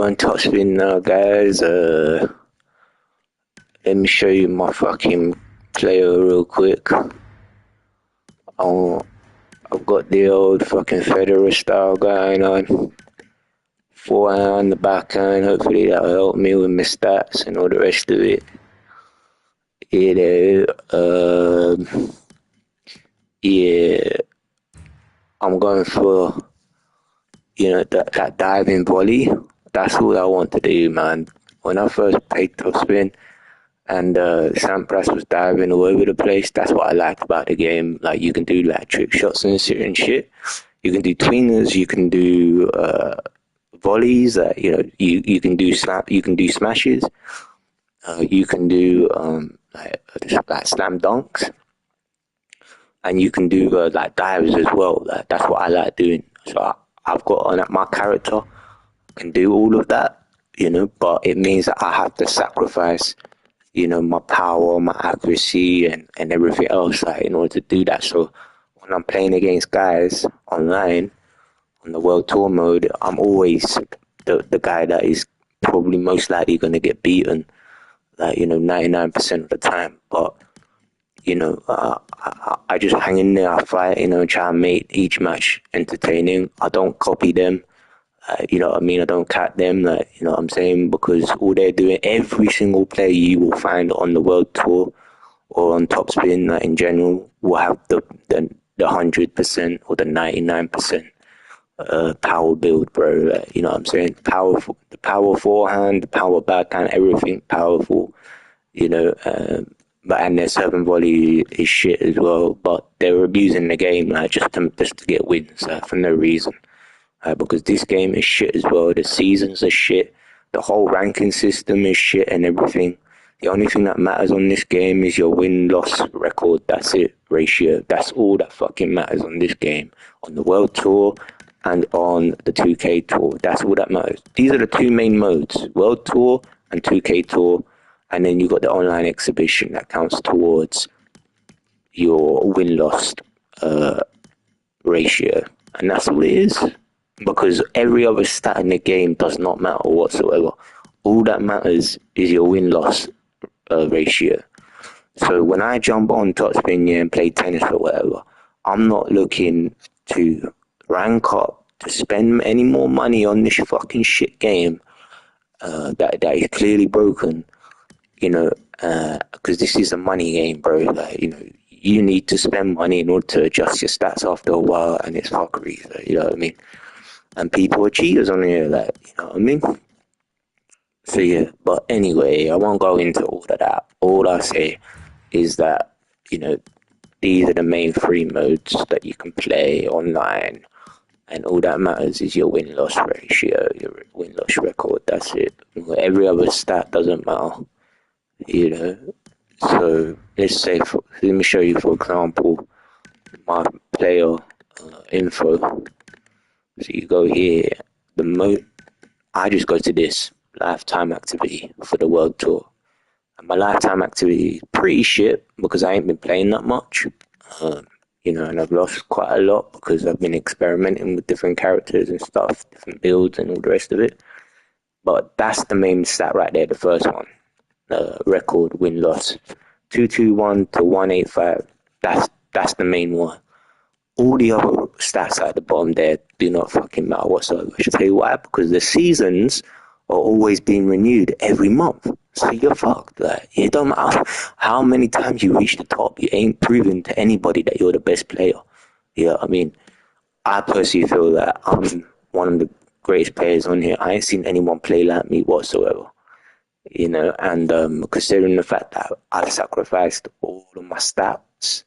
On TopSpin now, guys. Let me show you my fucking player real quick. Oh, I've got the old fucking Federer style going on. Forehand, the backhand. Hopefully that'll help me with my stats and all the rest of it. You know, yeah, I'm going for that diving volley. That's all I want to do, man. When I first played TopSpin, and Sampras was diving all over the place. That's what I liked about the game. Like you can do like trick shots and certain shit. You can do tweeners. You can do volleys. You can do You can do smashes. You can do like slam dunks, and you can do like dives as well. Like, that's what I like doing. So I've got on my character can do all of that, but it means that I have to sacrifice my power, my accuracy, and everything else, like, in order to do that. So when I'm playing against guys online on the World Tour mode, I'm always the guy that is probably most likely going to get beaten, like, 99% of the time. But, I just hang in there, I fight, try and make each match entertaining. I don't copy them. You know what I mean? I don't cat them, like, you know what I'm saying? Because all they're doing, every single player you will find on the World Tour or on TopSpin, like, in general, will have the 100% or the 99% power build, bro. Like, you know what I'm saying? Powerful, the power forehand, the power backhand, everything powerful, but and their serving volley is shit as well. But they're abusing the game, like, just to get wins, for no reason. Because this game is shit as well. The seasons are shit. The whole ranking system is shit and everything. The only thing that matters on this game is your win-loss record. That's it, ratio. That's all that fucking matters on this game. On the World Tour and on the 2K Tour. That's all that matters. These are the two main modes, World Tour and 2K Tour. And then you got the online exhibition that counts towards your win-loss ratio. And that's all it is. Because every other stat in the game does not matter whatsoever. All that matters is your win-loss ratio. So when I jump on TopSpin and play tennis or whatever, I'm not looking to rank up, to spend any more money on this fucking shit game that is clearly broken, because this is a money game, bro. Like, you need to spend money in order to adjust your stats after a while, and it's fuckery, you know what I mean? And people are cheaters on here, like, you know what I mean? So yeah, but anyway, I won't go into all of that. All I say is that, these are the main three modes that you can play online, and all that matters is your win-loss ratio, your win-loss record. That's it. Every other stat doesn't matter, So let's say, let me show you, for example, my player info. So you go here, I just go to this lifetime activity for the World Tour. And my lifetime activity is pretty shit because I ain't been playing that much. And I've lost quite a lot because I've been experimenting with different characters and stuff, different builds and all the rest of it. But that's the main stat right there, the first one. Record win-loss. 221 to 185. That's the main one. All the other stats at the bottom there do not fucking matter whatsoever. I should tell you why, because the seasons are always being renewed every month. So you're fucked. Like, it don't matter how many times you reach the top, you ain't proven to anybody that you're the best player. Yeah, I mean, I personally feel that I'm one of the greatest players on here. I ain't seen anyone play like me whatsoever. And considering the fact that I've sacrificed all of my stats,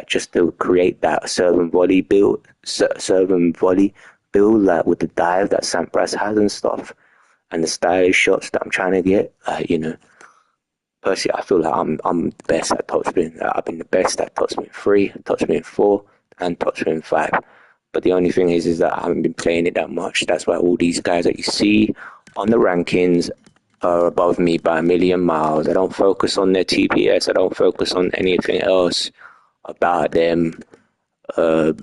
just to create that serve and volley build, like with the dive that Sampras has and stuff, and the stylish shots that I'm trying to get. Personally, I feel like I'm the best at TopSpin. I've been the best at TopSpin 3, TopSpin 4, and TopSpin 5. But the only thing is that I haven't been playing it that much. That's why all these guys that you see on the rankings are above me by a million miles. I don't focus on their TPS. I don't focus on anything else about them. The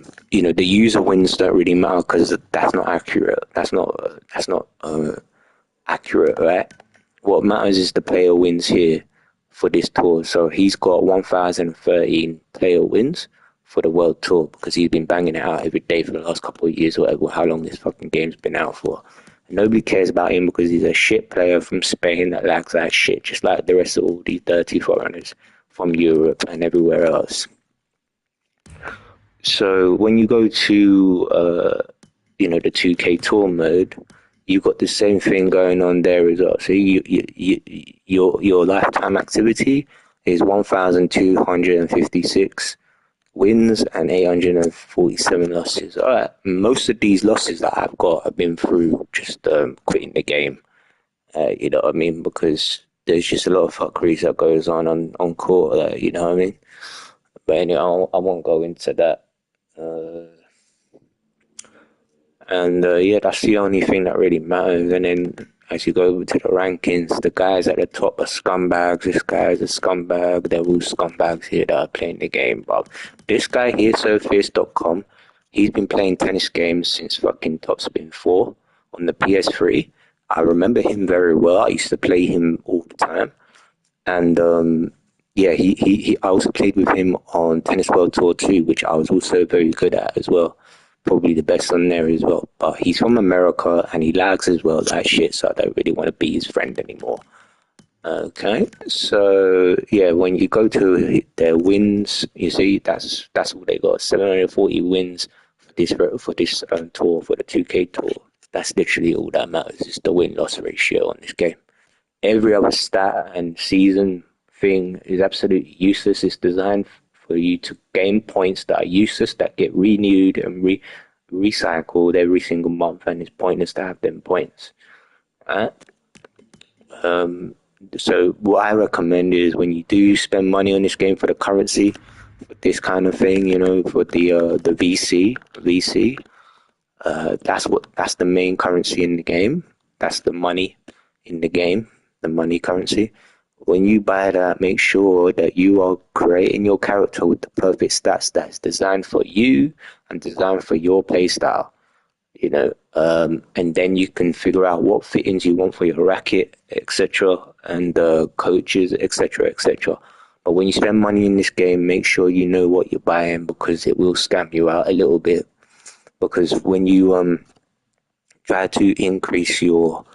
user wins don't really matter because that's not accurate. That's not accurate, right? What matters is the player wins here for this tour. So he's got 1,013 player wins for the World Tour because he's been banging it out every day for the last couple of years or whatever, how long this fucking game's been out for. And nobody cares about him because he's a shit player from Spain that lags like shit, just like the rest of all these dirty foreigners from Europe and everywhere else. So when you go to, the 2K Tour mode, you got the same thing going on there as well. So your lifetime activity is 1,256 wins and 847 losses. All right, most of these losses that I've got have been through just quitting the game. You know what I mean? Because there's just a lot of fuckeries that goes on court. You know what I mean? But anyway, I won't go into that. That's the only thing that really matters. And then as you go over to the rankings, the guys at the top are scumbags. This guy is a scumbag. They're all scumbags here that are playing the game. But this guy here, SoFierce.com, he's been playing tennis games since fucking TopSpin 4 on the PS3. I remember him very well. I used to play him all the time. And I also played with him on Tennis World Tour 2, which I was also very good at as well. Probably the best on there as well. But he's from America and he lags as well like shit, so I don't really want to be his friend anymore. Okay, so yeah, when you go to their wins, you see that's all they got. 740 wins for this tour, for the 2K tour. That's literally all that matters, is the win-loss ratio on this game. Every other stat and season thing is absolutely useless. It's designed for you to gain points that are useless, that get renewed and recycled every single month, and it's pointless to have them points. Right? So what I recommend is when you do spend money on this game for the currency, for this kind of thing, for the VC, that's the main currency in the game. That's the money in the game, the money currency. When you buy that, make sure that you are creating your character with the perfect stats that's designed for you and designed for your play style, and then you can figure out what fittings you want for your racket, etc., and coaches, etc., etc. But when you spend money in this game, make sure you know what you're buying, because it will scam you out a little bit. Because when you try to increase your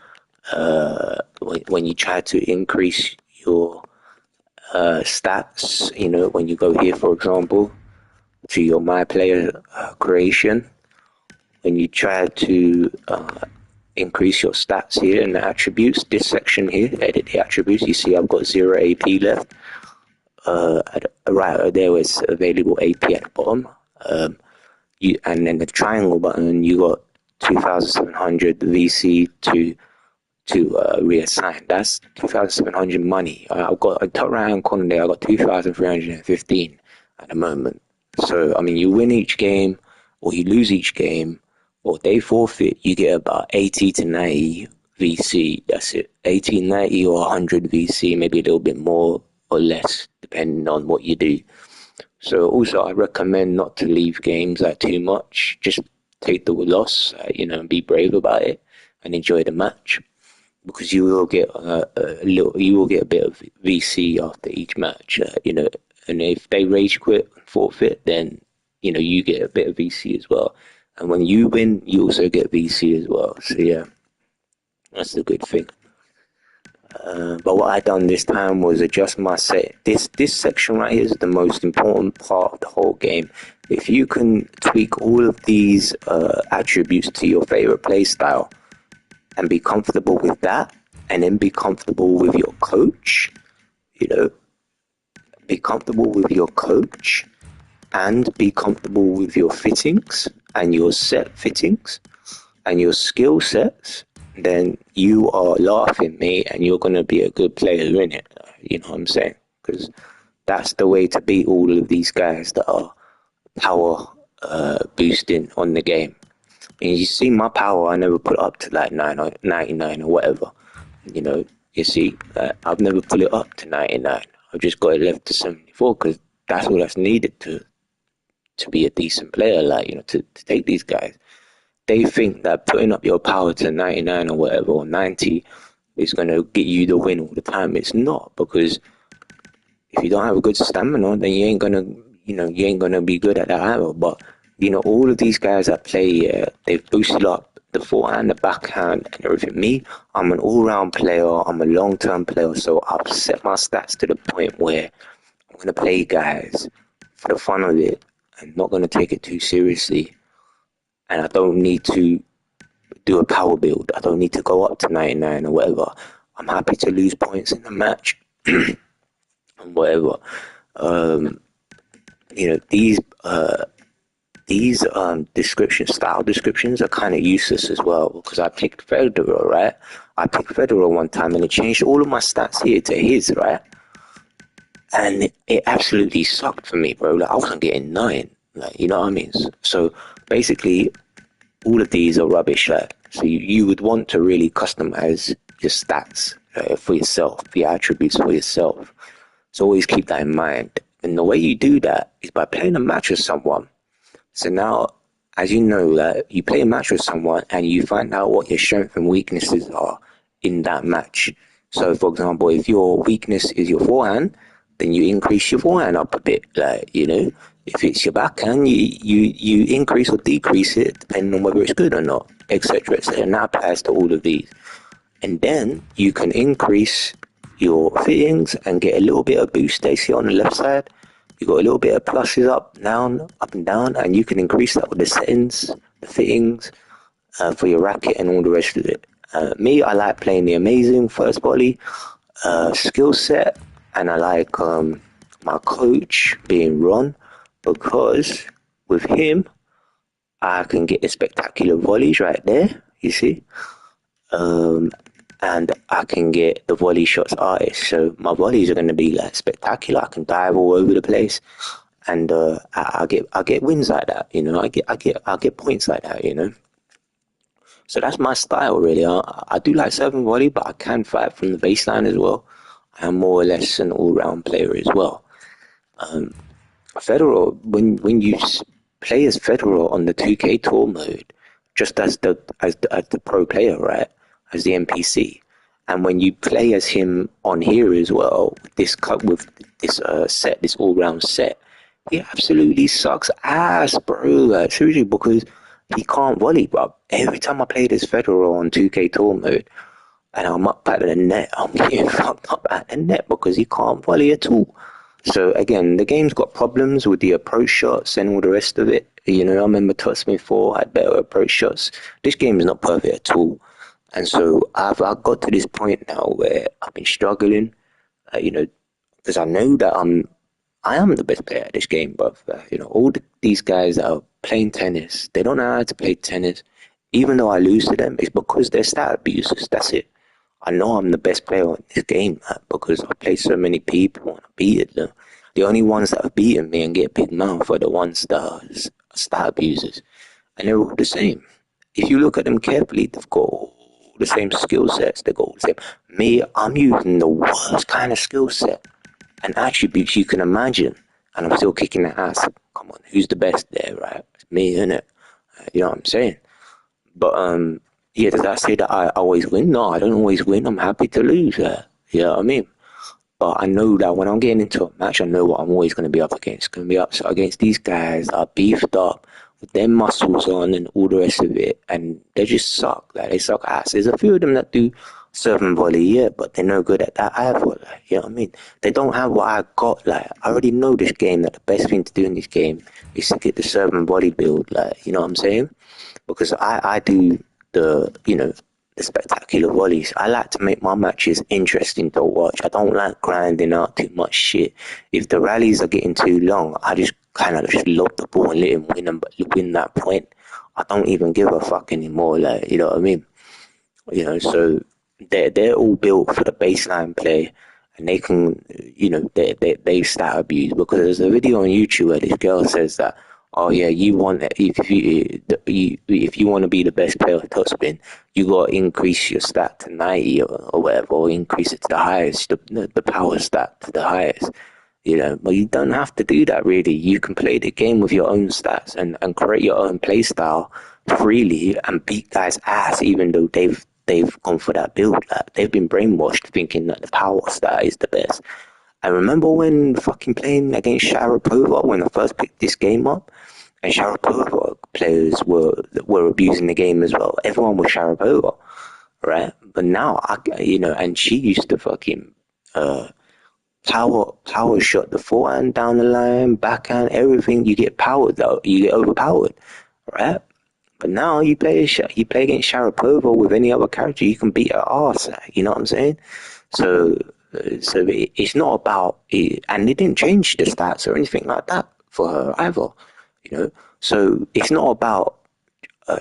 stats, when you go here, for example, to your My Player creation, when you try to increase your stats here in the attributes, this section here, edit the attributes, you see I've got 0 AP left. Right there is available AP at the bottom. And then the triangle button, you got 2,700 VC to reassign. That's 2,700 money. I've got a top right hand corner there. I've got 2,315 at the moment. So I mean, you win each game, or you lose each game, or they forfeit. You get about 80 to 90 VC. That's it. 80, 90, or 100 VC, maybe a little bit more or less, depending on what you do. So also, I recommend not to leave games too much. Just take the loss, and be brave about it and enjoy the match, because you will get a bit of VC after each match, And if they rage quit and forfeit, then you get a bit of VC as well. And when you win, you also get VC as well. So yeah, that's the good thing. But what I done this time was adjust my set. This section right here is the most important part of the whole game. If you can tweak all of these attributes to your favorite play style and be comfortable with that, and then be comfortable with your coach, be comfortable with your coach and be comfortable with your fittings and your set fittings and your skill sets, then you are laughing, mate, and you're going to be a good player in it. You know what I'm saying? Because that's the way to beat all of these guys that are power boosting on the game. And you see my power, I never put it up to like 99 or whatever. You see, I've never put it up to 99. I've just got it left to 74 because that's all that's needed to be a decent player, to take these guys. they think that putting up your power to 99 or whatever, or 90, is going to get you the win all the time. It's not, because if you don't have a good stamina, then you ain't gonna be good at that either. But all of these guys that play, they've boosted up the forehand, the backhand, and everything. Me, I'm an all-round player. I'm a long-term player, so I've set my stats to the point where I'm gonna play guys for the fun of it, and not gonna take it too seriously. And I don't need to do a power build. I don't need to go up to 99 or whatever. I'm happy to lose points in the match and whatever. These style descriptions are kind of useless as well, because I picked Federer, right? I picked Federer one time and it changed all of my stats here to his, right? And it absolutely sucked for me, bro. Like, I wasn't getting 9, like, you know what I mean? So basically, all of these are rubbish. Like, so you would want to really customize your stats for yourself, the attributes for yourself. So always keep that in mind. And the way you do that is by playing a match with someone. So now, as you know, that you play a match with someone and you find out what your strengths and weaknesses are in that match. So, for example, if your weakness is your forehand, then you increase your forehand up a bit. Like, if it's your backhand, you increase or decrease it depending on whether it's good or not, etc. etc. And that applies to all of these. And then you can increase your fittings and get a little bit of boost. They see on the left side, you got a little bit of pluses up and down, and you can increase that with the settings, the fittings for your racket and all the rest of it. Me, I like playing the amazing first volley skill set, and I like my coach being Ron, because with him, I can get the spectacular volleys right there, you see. And I can get the volley shots artist. So my volleys are going to be like spectacular. I can dive all over the place, and I get wins like that. I get points like that. So that's my style, really. I do like serving volley, but I can fight from the baseline as well. I am more or less an all-round player as well. Federer, when you play as Federer on the 2K tour mode, just as the pro player, right, as the NPC, and when you play as him on here as well, this set, this all-round set, he absolutely sucks ass, bro. Like, seriously, because he can't volley, bro. Every time I played as Federer on 2K tour mode, and I'm up at the net, I'm getting fucked up at the net because he can't volley at all. So again, the game's got problems with the approach shots and all the rest of it. I remember TopSpin 4 had better approach shots. This game is not perfect at all. And so I've got to this point now where I've been struggling, because I know that I am the best player at this game, but all these guys that are playing tennis, they don't know how to play tennis. Even though I lose to them, it's because they're stat abusers. That's it. I know I'm the best player in this game, man, because I play so many people and I beat them. The only ones that have beaten me and get big mouth are the ones that are stat abusers. And they're all the same. If you look at them carefully, they've got all the same skill sets. They've got all the same. Me, I'm using the worst kind of skill set and attributes you can imagine. And I'm still kicking the ass. Come on, who's the best there, right? It's me, innit? You know what I'm saying? But, yeah, does that say that I always win? No, I don't always win. I'm happy to lose. You know what I mean? But I know that when I'm getting into a match, I know what I'm always going to be up against. Going to be up against these guys that are beefed up with their muscles on and all the rest of it. And they just suck. Like, they suck ass. There's a few of them that do serve and volley, yeah, but they're no good at that either. Like, you know what I mean? They don't have what I got. Like, I already know this game, that the best thing to do in this game is to get the serve and volley build. Like, you know what I'm saying? Because I do the spectacular volleys. I like to make my matches interesting to watch. I don't like grinding out too much shit. If the rallies are getting too long, I just kind of just lob the ball and let him win that point. I don't even give a fuck anymore. Like, you know what I mean? So they're all built for the baseline play, and they can, they stat abuse, because there's a video on YouTube where this girl says that, oh yeah, if you want to be the best player at TopSpin, you got to increase your stat to 90 or whatever, or increase it to the highest, the power stat to the highest. But you don't have to do that, really. You can play the game with your own stats and create your own play style freely and beat guys' ass, even though they've gone for that build. Like, they've been brainwashed thinking that the power stat is the best. I remember when fucking playing against Sharapova when I first picked this game up, and Sharapova players were abusing the game as well. Everyone was Sharapova, right? But now and she used to fucking power shot the forehand down the line, backhand, everything. You get powered though. You get overpowered, right? But now you play against Sharapova with any other character, you can beat her ass. You know what I'm saying? So it's not about it, and they didn't change the stats or anything like that for her either. You know, so it's not about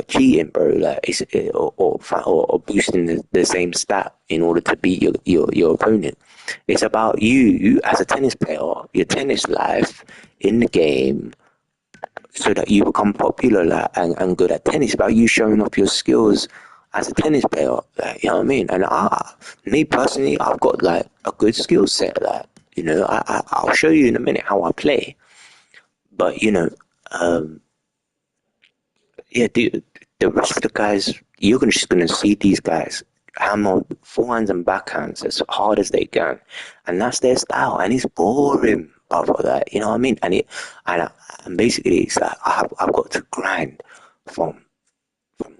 cheating, bro. Like or boosting the same stat in order to beat your opponent. It's about you as a tennis player, your tennis life in the game, so that you become popular and good at tennis. It's about you showing off your skills as a tennis player. Like, you know what I mean? And me personally, I've got like a good skill set. Like, you know, I'll show you in a minute how I play. But you know, yeah, the rest of the guys, you're just gonna see these guys hammer forehands and backhands as hard as they can, and that's their style, and it's boring, brother. That, you know what I mean? And basically, it's like I've got to grind from from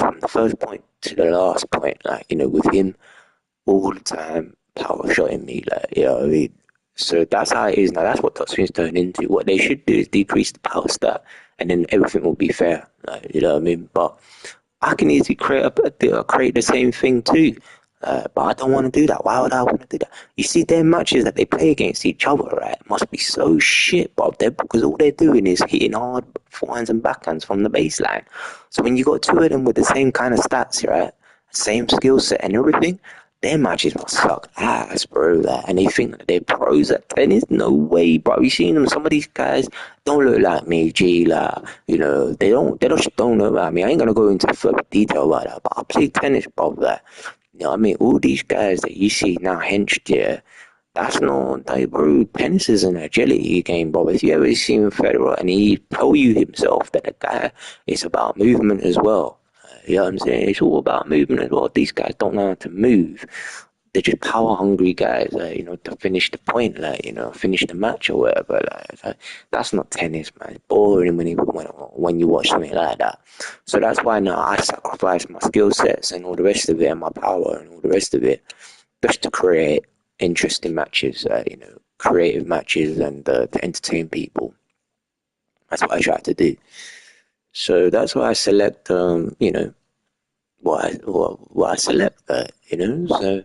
from the first point to the last point, like, you know, with him all the time power shotting me, like, you know what I mean? So that's how it is now. That's what TopSpin's turned into. What they should do is decrease the power stat, and then everything will be fair. Like, you know what I mean? But I can easily create the same thing too. But I don't want to do that. Why would I want to do that? You see, their matches that they play against each other, right, must be so shit, Bob. Because all they're doing is hitting hard forehands and backhands from the baseline. So when you got two of them with the same kind of stats, right, same skill set and everything, their matches must suck ass, bro. Like, and they think that they're pros at tennis. No way, bro. You seen them? Some of these guys don't look like me, G. Like, you know, they just don't look like me. I ain't gonna go into further detail about that, but I play tennis, bro. Like, you know what I mean? All these guys that you see now henched here, that's not, like, bro, tennis is an agility game, bro. If you ever seen Federer, and he told you himself that the guy is about movement as well. You know what I'm saying? It's all about movement as well. These guys don't know how to move. They're just power hungry guys, you know, to finish the point, like, you know, finish the match or whatever. Like, that's not tennis, man. It's boring when you watch something like that. So that's why now I sacrifice my skill sets and all the rest of it, and my power and all the rest of it, just to create interesting matches, you know, creative matches, and to entertain people. That's what I try to do. So that's why I select, you know, what I select that, you know. So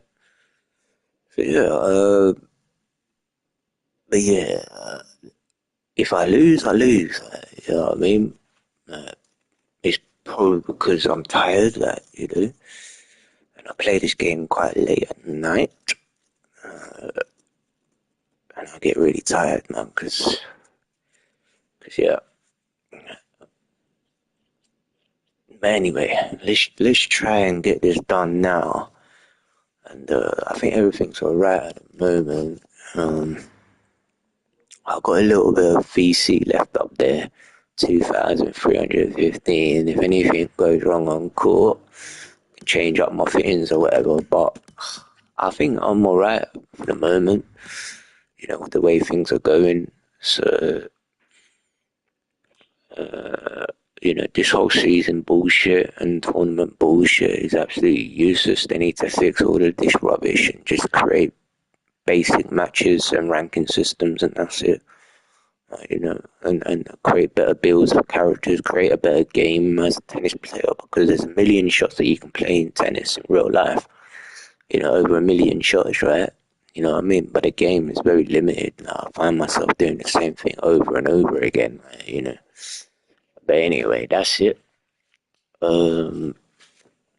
yeah, but yeah, if I lose, I lose. You know what I mean? Uh, it's probably because I'm tired, like, you know, and I play this game quite late at night, and I get really tired, man, because yeah. But anyway, let's try and get this done now, and I think everything's alright at the moment. I've got a little bit of VC left up there, 2,315. If anything goes wrong on court, change up my fittings or whatever. But I think I'm alright for the moment, you know, with the way things are going. So, you know, this whole season bullshit and tournament bullshit is absolutely useless. They need to fix all of this rubbish and just create basic matches and ranking systems, and that's it. You know, and create better builds of characters, create a better game as a tennis player, because there's a million shots that you can play in tennis in real life. You know, over a million shots, right? You know what I mean? But the game is very limited. I find myself doing the same thing over and over again, you know. But anyway, that's it.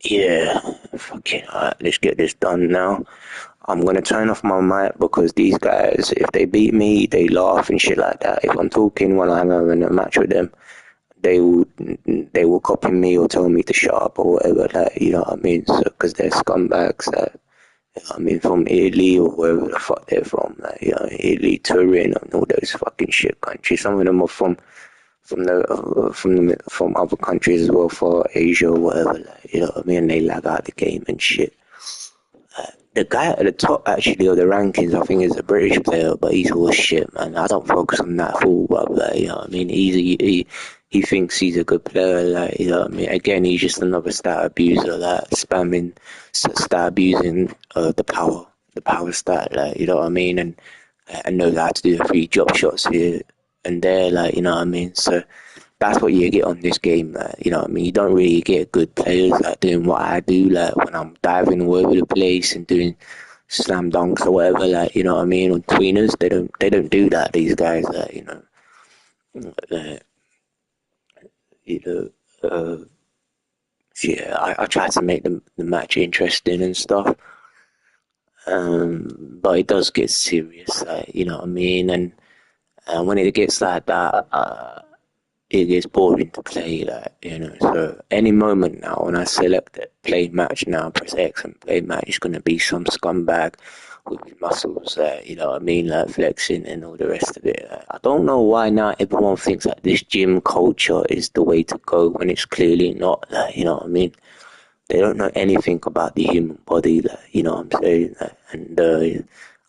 Yeah, fucking alright, let's get this done now. I'm gonna turn off my mic because these guys, if they beat me, they laugh and shit like that. If I'm talking when I'm having a match with them, they will copy me or tell me to shut up or whatever. Like, you know what I mean? So, because they're scumbags. You know what I mean, from Italy or wherever the fuck they're from. Like, you know, Italy, Turin, and all those fucking shit countries. Some of them are from other countries as well, for Asia or whatever. Like, you know what I mean? They lag out the game and shit. The guy at the top actually of the rankings, I think, is a British player, but he's all shit, man. I don't focus on that fool, but like, you know what I mean? He thinks he's a good player, like, you know what I mean? Again, he's just another stat abuser, like spamming, stat abusing the power stat, like, you know what I mean? And knows how to do a few drop shots here and there, like, you know what I mean? So that's what you get on this game, like, you know what I mean? You don't really get good players like doing what I do, like when I'm diving all over the place and doing slam dunks or whatever, like, you know what I mean? On tweeners, they don't do that, these guys, like, uh, you know, yeah, I try to make the match interesting and stuff, but it does get serious, like, you know what I mean? And when it gets like that, it gets boring to play, like, you know. So any moment now, when I select it, play match now, press X and play match, it's gonna be some scumbag with his muscles, you know what I mean, like flexing and all the rest of it. I don't know why now everyone thinks that this gym culture is the way to go when it's clearly not, like, you know what I mean. They don't know anything about the human body, like, you know what I'm saying, like, and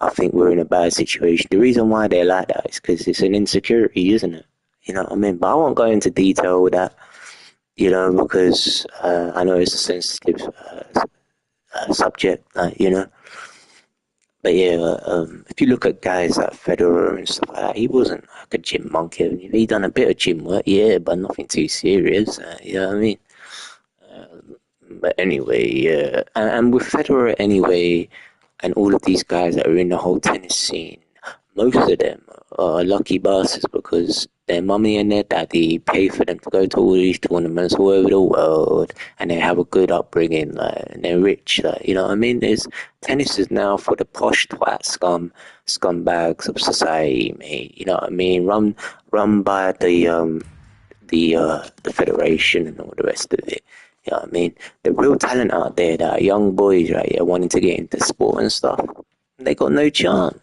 I think we're in a bad situation. The reason why they're like that is because it's an insecurity, isn't it? You know what I mean? But I won't go into detail with that, you know, because I know it's a sensitive subject, you know. But yeah, if you look at guys like Federer and stuff like that, he wasn't like a gym monkey. He done a bit of gym work, yeah, but nothing too serious. You know what I mean? But anyway, yeah, and with Federer anyway, and all of these guys that are in the whole tennis scene, most of them are lucky bastards because their mummy and their daddy pay for them to go to all these tournaments all over the world, and they have a good upbringing, like, and they're rich, like, you know what I mean? Tennis is now for the posh twat scumbags of society, mate. You know what I mean? Run by the federation and all the rest of it. You know what I mean? The real talent out there that are young boys, right, yeah, wanting to get into sport and stuff, they got no chance.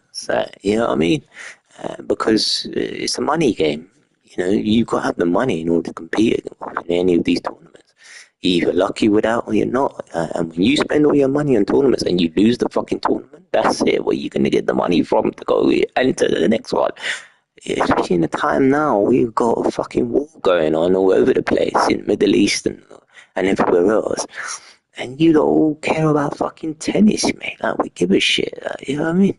You know what I mean? Because it's a money game. You know, you've got to have the money in order to compete in any of these tournaments. You're either lucky with that or you're not. And when you spend all your money on tournaments and you lose the fucking tournament, that's it. Where you going to get the money from to go enter the next one? Especially in the time now, we've got a fucking war going on all over the place in the Middle East and everywhere else. And you don't all care about fucking tennis, mate. Like, we give a shit. Like, you know what I mean?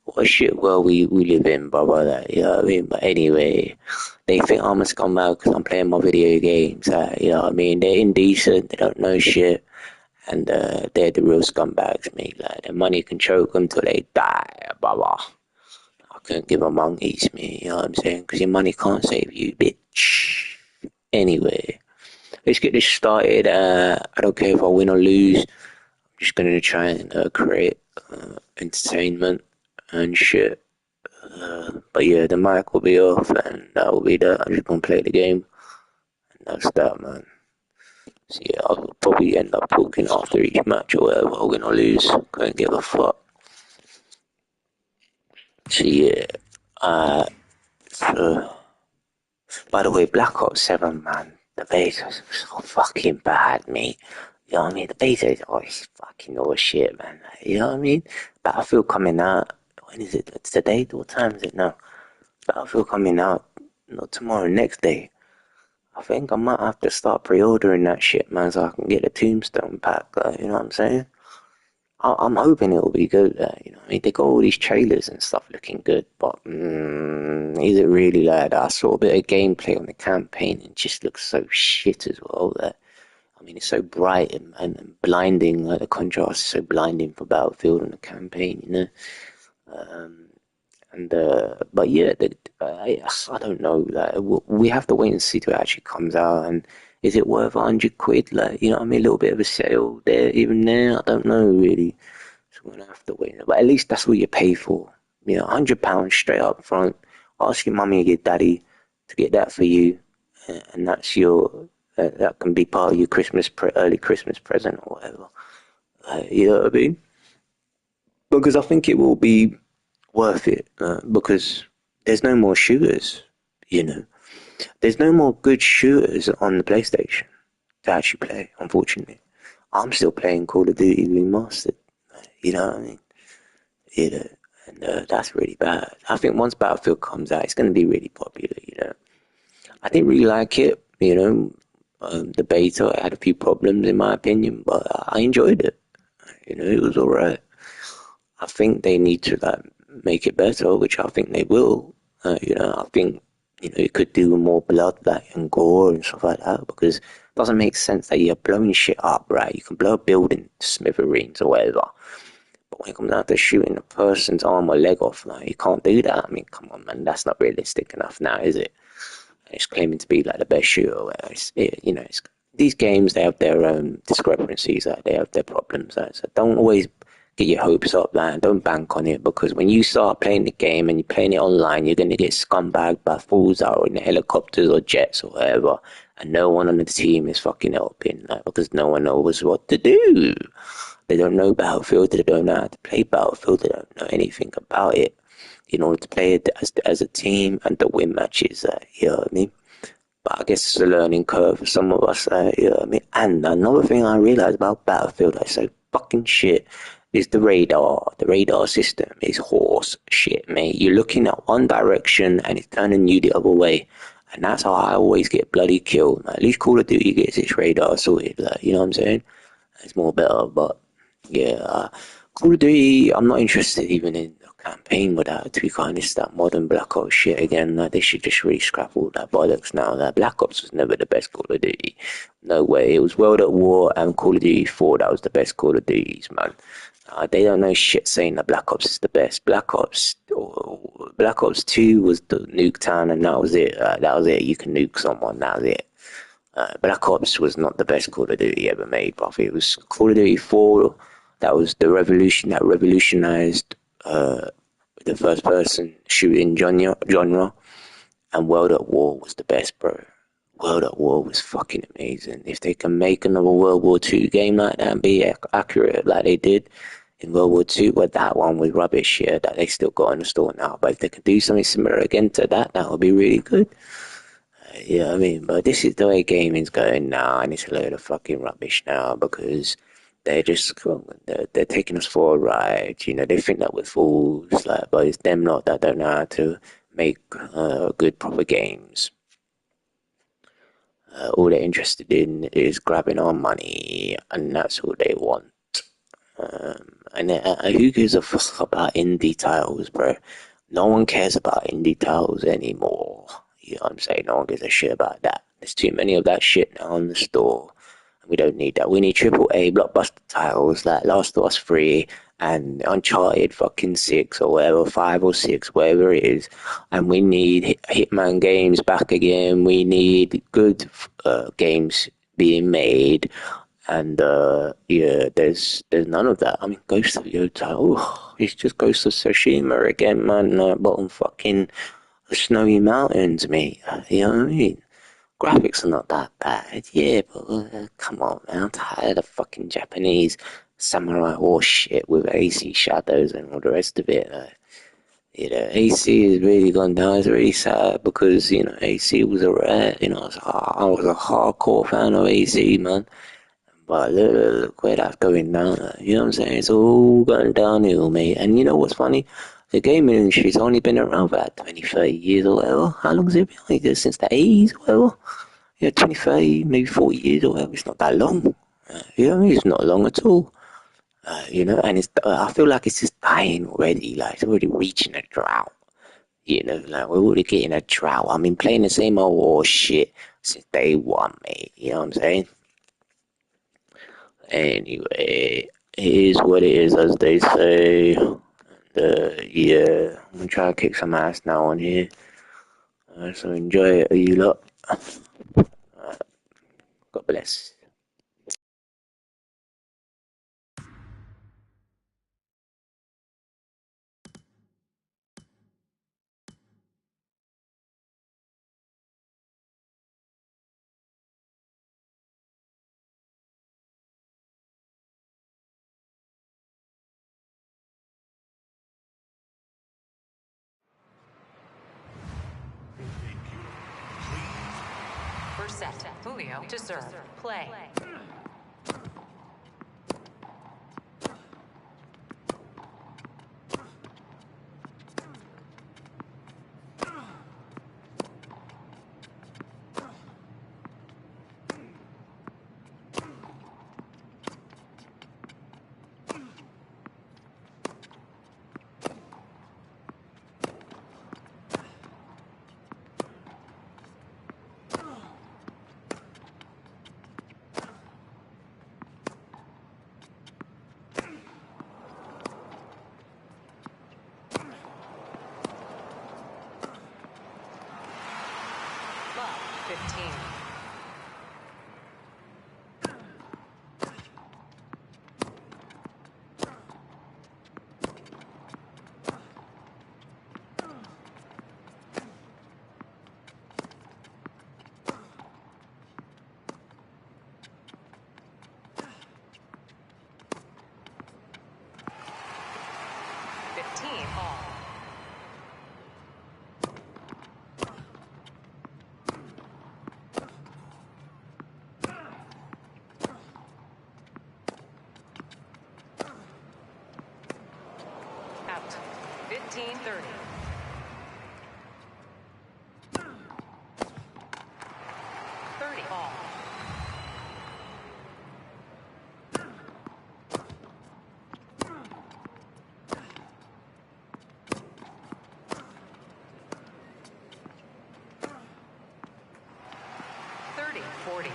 What a shit world we live in, brother. Like, you know what I mean? But anyway, they think I'm a scumbag because I'm playing my video games. You know what I mean? They're indecent. They don't know shit. And they're the real scumbags, mate. Like, their money can choke them till they die, brother. I couldn't give a monkeys, me, you know what I'm saying? Because your money can't save you, bitch. Anyway, let's get this started. I don't care if I win or lose. I'm just going to try and create entertainment and shit. But yeah, the mic will be off and that will be that. I'm just going to play the game. And that's that, man. So yeah, I'll probably end up talking after each match or whatever. I win or lose. Couldn't give a fuck. So yeah, so by the way, Black Ops 7, man, the beta is so fucking bad, mate. You know what I mean? The beta is always fucking all shit, man. You know what I mean? Battlefield coming out. When is it? It's today? What time is it now? Battlefield coming out. Not tomorrow, next day. I think I might have to start pre-ordering that shit, man, so I can get the Tombstone pack. You know what I'm saying? I'm hoping it'll be good. You know, I mean, they got all these trailers and stuff looking good, but is it really like that? I saw a bit of gameplay on the campaign and it just looks so shit as well. That I mean, it's so bright and blinding. Like the contrast is so blinding for Battlefield and the campaign, you know. But yeah, I don't know. Like, we have to wait and see till it actually comes out. And is it worth £100? Like, you know what I mean? A little bit of a sale there, even there. I don't know really. So we're gonna have to wait. But at least that's what you pay for. You know, £100 straight up front. Ask your mummy or your daddy to get that for you, and that's your. That can be part of your early Christmas present or whatever. You know what I mean? Because I think it will be worth it because there's no more shooters, you know. There's no more good shooters on the PlayStation to actually play, unfortunately. I'm still playing Call of Duty Remastered. You know what I mean? You know, and that's really bad. I think once Battlefield comes out, it's going to be really popular. I didn't really like it. The beta had a few problems in my opinion, but I enjoyed it. It was alright. I think they need to like make it better, which I think they will. I think it could do more blood like and gore and stuff like that because it doesn't make sense that you're blowing shit up, right? You can blow a building to smithereens or whatever, but when it comes down to shooting a person's arm or leg off, like you can't do that. I mean, come on, man, that's not realistic enough now, is it? It's claiming to be like the best shooter. These games, they have their own discrepancies, they have their problems. So don't always get your hopes up, man. Don't bank on it because when you start playing the game and you're playing it online, you're gonna get scumbagged by fools out in helicopters or jets or whatever, and no one on the team is fucking helping, like, because no one knows what to do. They don't know Battlefield. They don't know how to play Battlefield. They don't know anything about it in order to play it as a team and to win matches. You know what I mean? But I guess it's a learning curve for some of us. You know what I mean? And another thing I realized about Battlefield, I say fucking shit, is the radar. The radar system is horse shit, mate. You're looking at one direction and it's turning you the other way. And that's how I always get bloody killed. At least Call of Duty gets its radar sorted. Like, you know what I'm saying? It's more better, but yeah, Call of Duty, I'm not interested even in a campaign with that, to be honest. That modern Black Ops shit again, like, they should just really scrap all that bollocks now. That Black Ops was never the best Call of Duty. No way. It was World at War and Call of Duty 4 that was the best Call of Duties, man. They don't know shit saying that Black Ops is the best. Black Ops 2 was the nuke town and that was it. That was it. You can nuke someone, that was it. Black Ops was not the best Call of Duty ever made, but it was Call of Duty 4 that was the revolution that revolutionized the first person shooting genre, and World at War was the best, bro. World at War was fucking amazing. If they can make another World War II game like that and be accurate like they did in World War II, but that one was rubbish, yeah, that they still got in the store now. But if they could do something similar again to that, that would be really good. Yeah, I mean, but this is the way gaming's going now, and it's a load of fucking rubbish now because they're taking us for a ride. They think that we're fools, like, but it's them lot that don't know how to make good proper games. All they're interested in is grabbing our money, and that's all they want. And who gives a fuck about indie titles, bro? No one cares about indie titles anymore. You know what I'm saying? No one gives a shit about that. There's too many of that shit now in the store. We don't need that. We need triple A blockbuster titles like Last of Us 3 and Uncharted fucking 6 or whatever, 5 or 6, whatever it is. And we need Hitman games back again. We need good games being made. And yeah, there's none of that. I mean, Ghost of Yota, oh, it's just Ghost of Tsushima again, man. Bottom fucking snowy mountains, mate. You know what I mean? Graphics are not that bad, yeah, but come on, man. I'm tired of fucking Japanese samurai horse shit with AC shadows and all the rest of it. AC has really gone down. It's really sad because, AC was a rare, I was a hardcore fan of AC, man. But look where that's going down. You know what I'm saying? It's all going downhill, mate. And you know what's funny? The gaming industry's only been around for like 20, 30 years or whatever. How long has it been? Like, since the 80s or whatever? Yeah, 20, 30, maybe 40 years or whatever. It's not that long. You know what I mean? It's not long at all. And I feel like it's just dying already. Like, it's already reaching a drought. Like, we're already getting a drought. I mean, playing the same old war shit since day one, mate. You know what I'm saying? Anyway, it is what it is, as they say. Yeah, I'm gonna try to kick some ass now on here. So enjoy it, you lot. God bless. First set, Julio to serve. Play. Love, 15. All. Out. 15-30. All. Forty.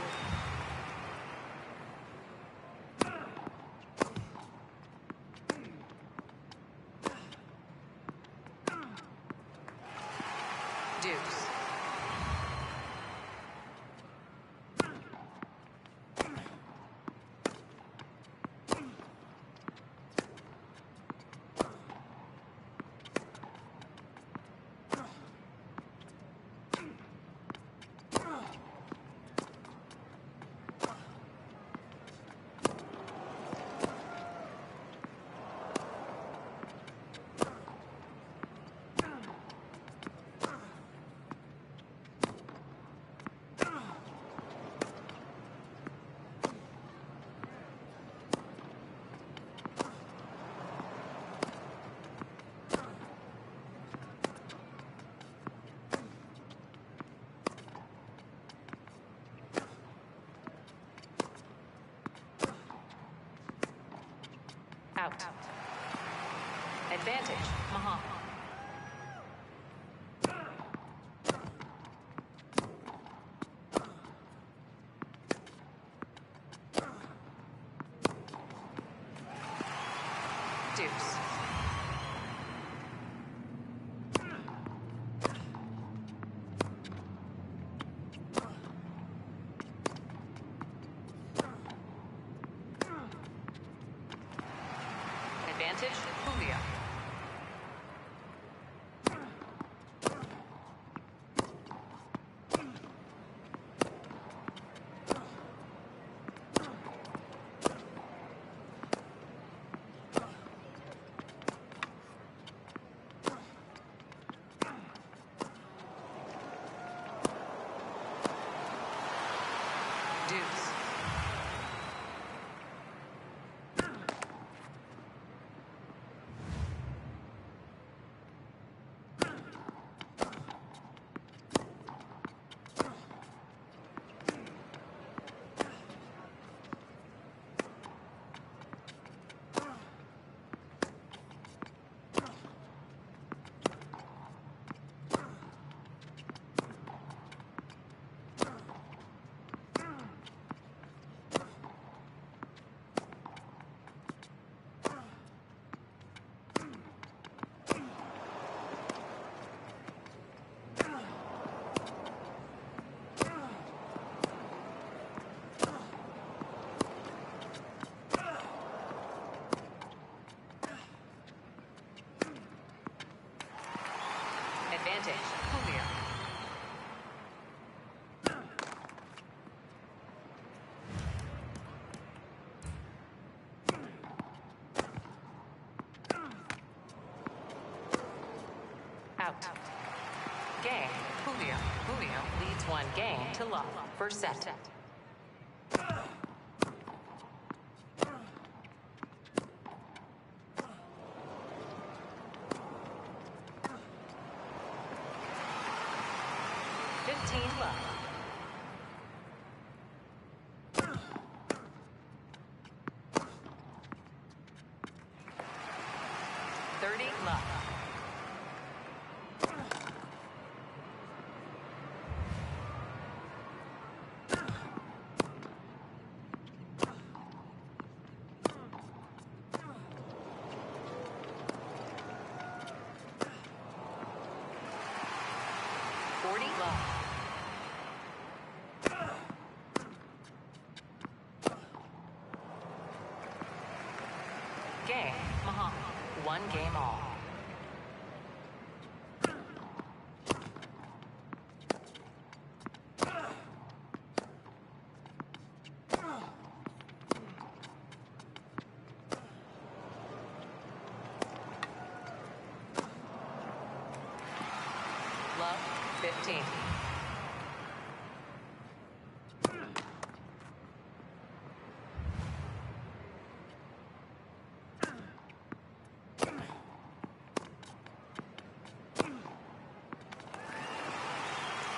Deuce. Out. Advantage, Muhammad. Deuce. Advantage, Julio. Deuce. Advantage, Julio. Out. Game, Julio. Julio leads one game to love. First set. 15 love. 30 love. 40 love. Game, Muhammad. One game all. Love, 15.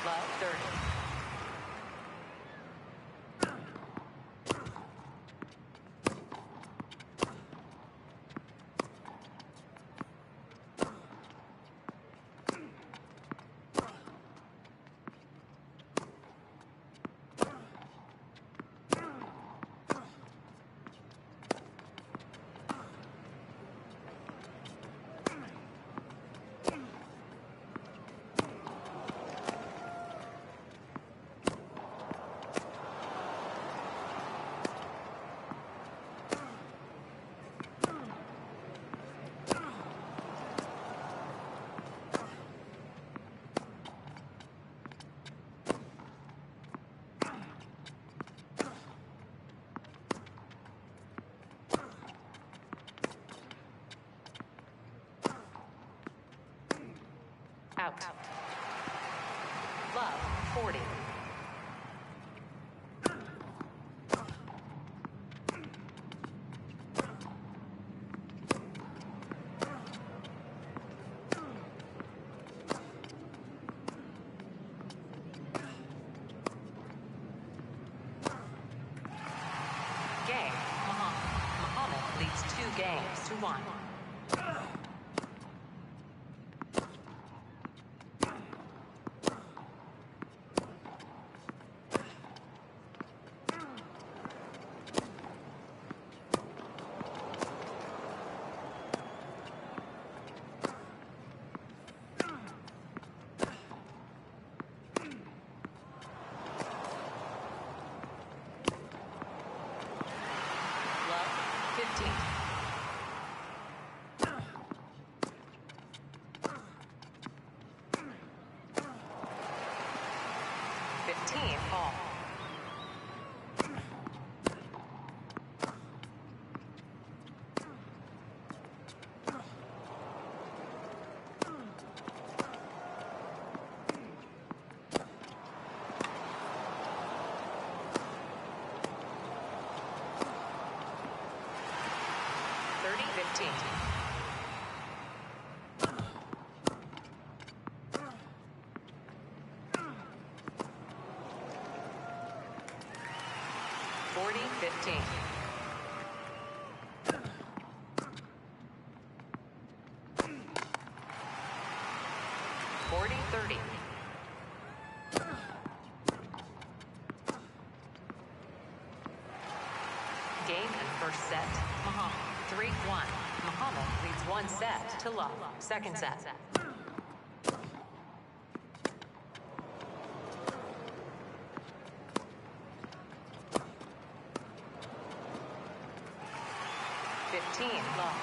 Love, 30. Out. Love, 40. Game, Muhammad. Muhammad leads 2 games to 1. Love, 15. 15 all. 30-15. 40-15. 40-30. Game and first set, Muhammad. 3-1. Muhammad leads 1 set to love. Second set. 15 love.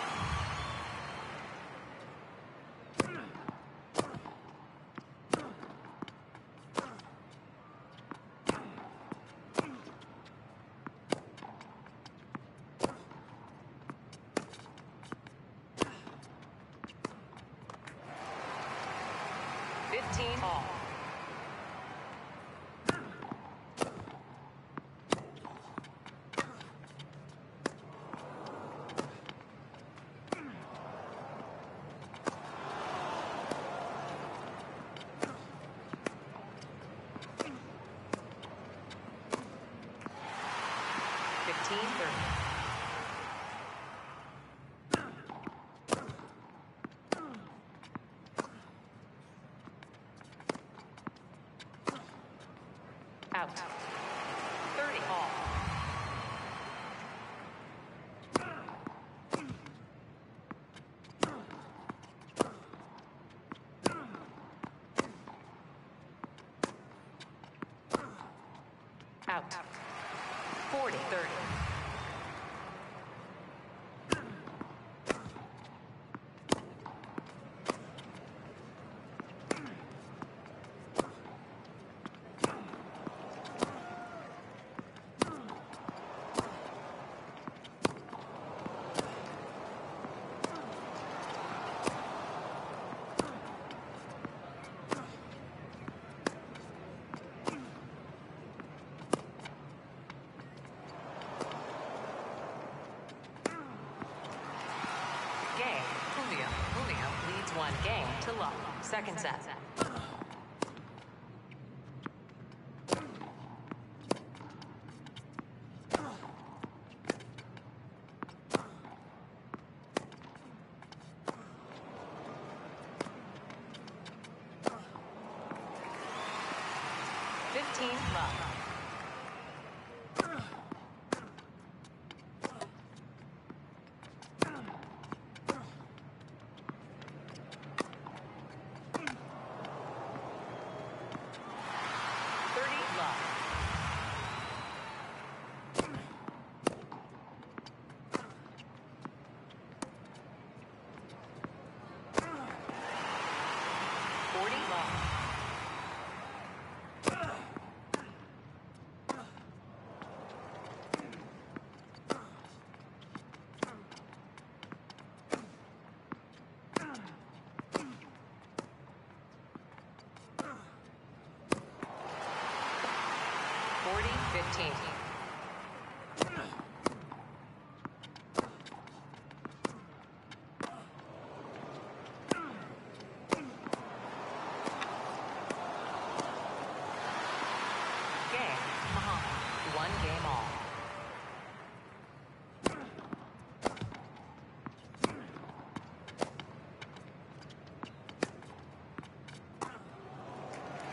15 all. 15-30. Out. 30 all. Out. 40-30. Game. Julio leads 1 game to love. Second set. Love.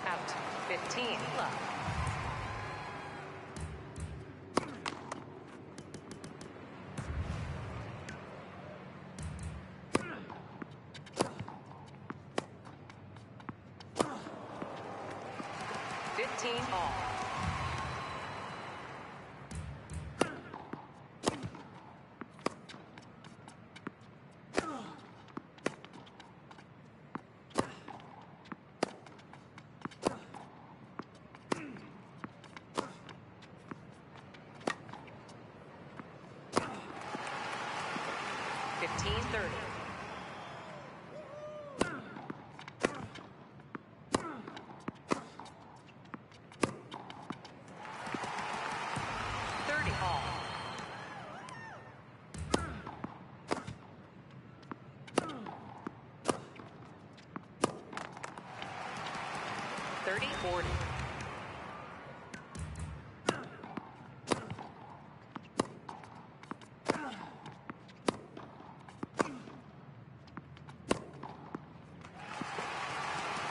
Out. 15 love. All.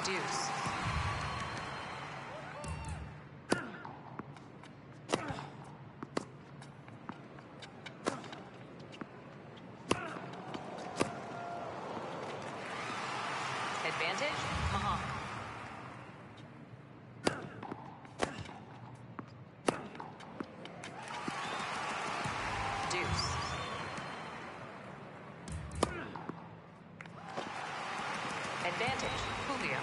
Deuce. Advantage, Muhammad. Deuce. Advantage, Julio.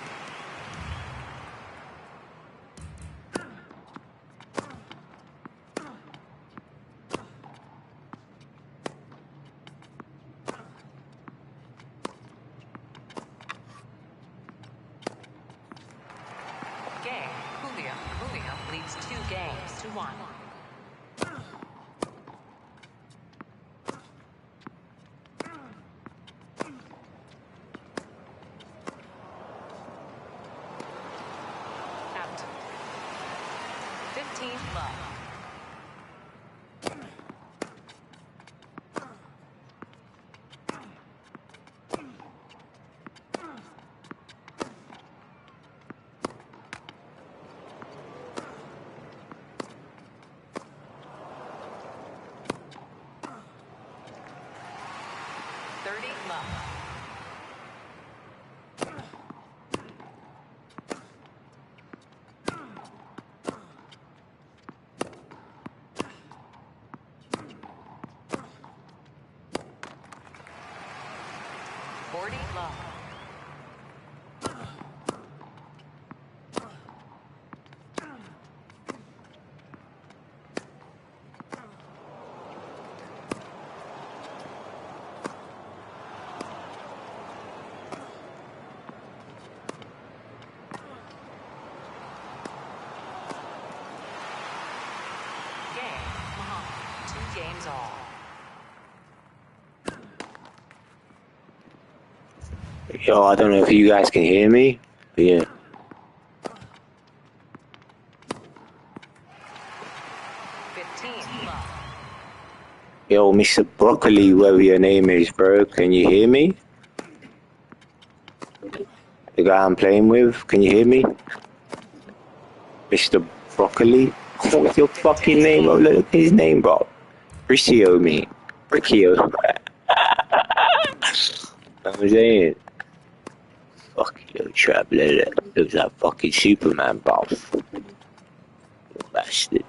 Game, Julio leads 2 games to 1. Out. 15 love. 30 love. Games all. Yo, I don't know if you guys can hear me. But yeah. 15 love. Yo, Mr. Broccoli, whatever your name is, bro, can you hear me? The guy I'm playing with, can you hear me? Mr. Broccoli? What's your fucking name, bro? Look at his name, bro. Bricio, me. Bricio. I'm saying. Fucking little traveler. Looks like fucking Superman, bro. Bastard.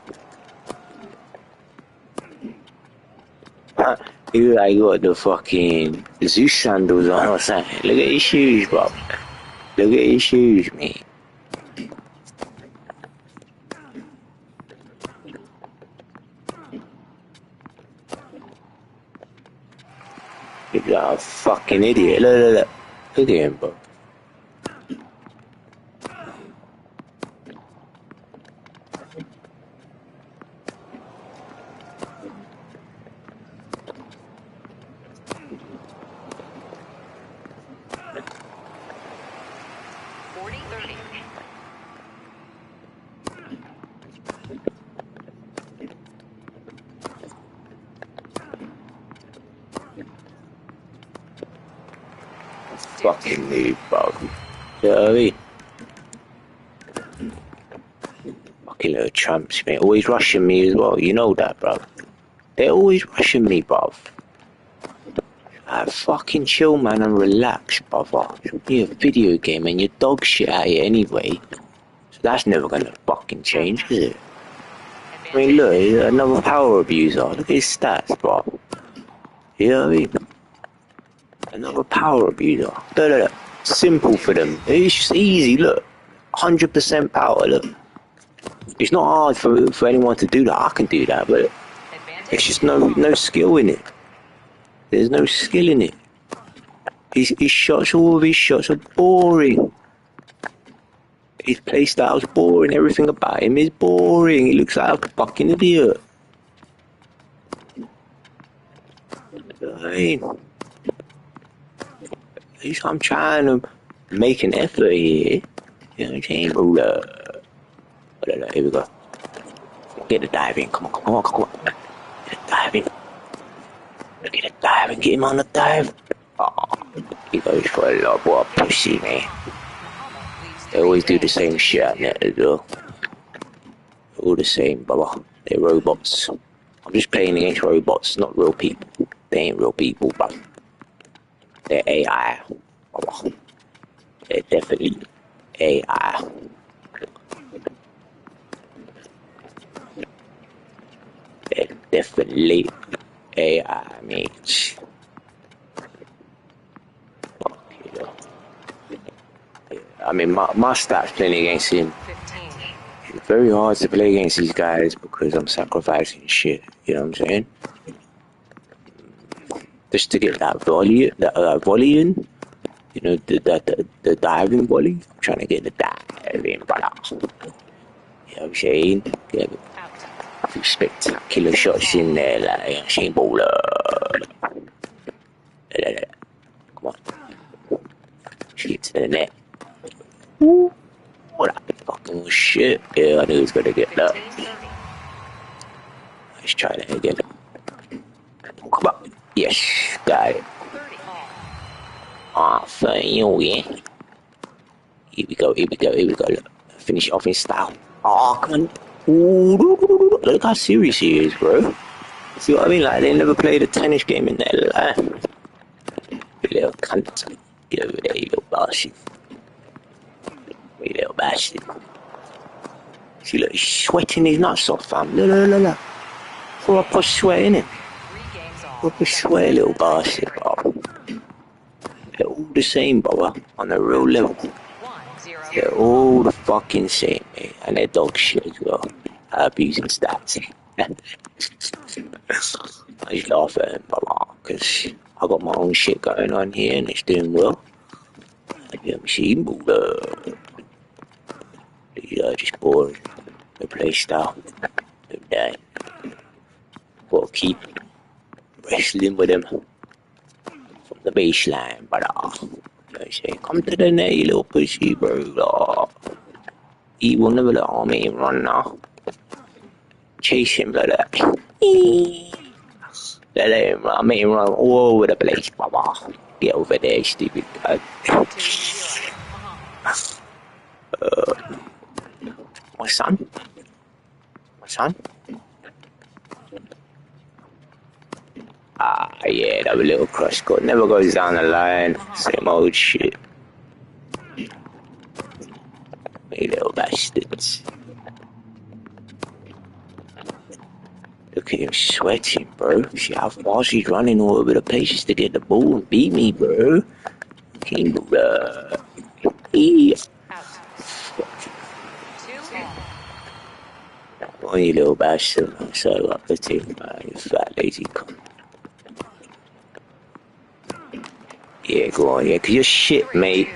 You like got the fucking Zeus sandals on or something. Look at his shoes, bro. Look at his shoes, man. Look like a fucking idiot. Look. Look at him, bro. Fucking noob, bro. You know what I mean? Fucking little tramps, man. Always rushing me as well. You know that, bro. They're always rushing me, bro. Fucking chill, man, and relax, brother. It'll be a video game and you're dog shit at it anyway. So that's never gonna fucking change, is it? I mean, look, he's another power abuser. Look at his stats, bro. You know what I mean? Another power abuser. Look. Simple for them. It's just easy, look. 100% power, look. It's not hard for anyone to do that. I can do that, but it's just no skill in it. There's no skill in it. His shots, all of his shots are boring. His playstyle's boring. Everything about him is boring. He looks like a fucking idiot. I mean, at least I'm trying to make an effort here. You know what I'm saying? Here we go. Get the dive in. Come on. Get the dive in. Get a dive and get him on the dive. Oh, he goes for a lot. What a pussy, man. They always do the same shit at net as well. All the same, brother. They're robots. I'm just playing against robots, not real people. They ain't real people, bro. They're AI, brother. They're definitely AI. They're definitely AI, mate. I mean, my stats playing against him. It's very hard to play against these guys because I'm sacrificing shit. You know what I'm saying? Just to get that volley, volleying. You know, the diving volley. I'm trying to get the diving, brother. You know what I'm saying? Get a few spectacular shots in there, like Shane Bowler. Come on. Get to the net. Ooh, what that fucking shit. Yeah, I knew he was gonna get that. Let's try that again. Come on. Yes, got it. Ah, thank you, yeah. Here we go. Look. Finish it off in style. Oh, come on. Ooh, look how serious he is, bro. See what I mean? Like, they never played a tennis game in their life. little cunt. Get over there, you little bastard. You little bastard. See, look, he's sweating his nuts off, fam. Look. Proper sweat, innit? Proper sweat, little bastard, bro. They're all the same, brother. On the real level. They're all the fucking same, mate. And they're dog shit as well. Abusing stats. I just laugh at him, brother, because I got my own shit going on here and it's doing well. You haven't seen, but these are just boring. The play style. Don't die. Gotta keep wrestling with them from the baseline, brother. I say, come to the net, you little pussy, bro. He will never let me run now. Chase him like that. Let him run. I made him run all over the place, brother. Get over there, stupid guy. My son? Yeah, that little crush cut never goes down the line. Same old shit. You little bastards. Look at him sweating, bro. See how fast he's running all over the place just to get the ball and beat me, bro. King, bro. Yeah. Oh, you little bastard. I'm sorry about the team, man. You fat lazy cunt. Yeah, go on, yeah, because you're shit, mate.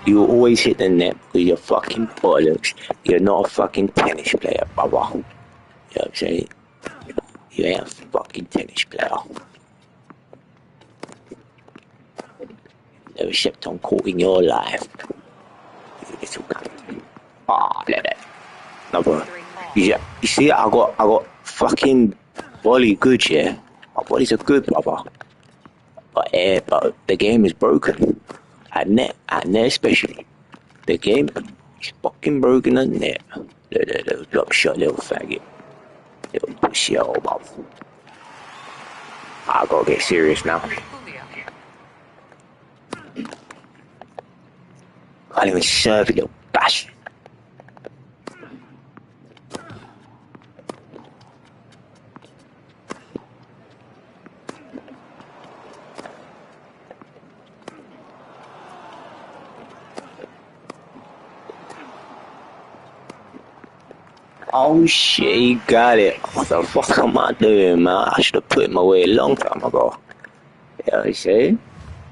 You always hit the net because you're fucking bollocks. You're not a fucking tennis player, brother. You know what I'm saying? You ain't a fucking tennis player. Never stepped on court in your life. You little cunt. Look at that. No, bro. Yeah, you see, I got fucking volley good, yeah? My volleys are good, brother. But the game is broken. At net especially. The game is fucking broken at net. Little drop shot, little faggot. Little pussy old mouth. I gotta get serious now. Can't even serve you, little bastard. Oh shit, he got it. What the fuck am I doing, man? I should have put him away a long time ago. Yeah, you see?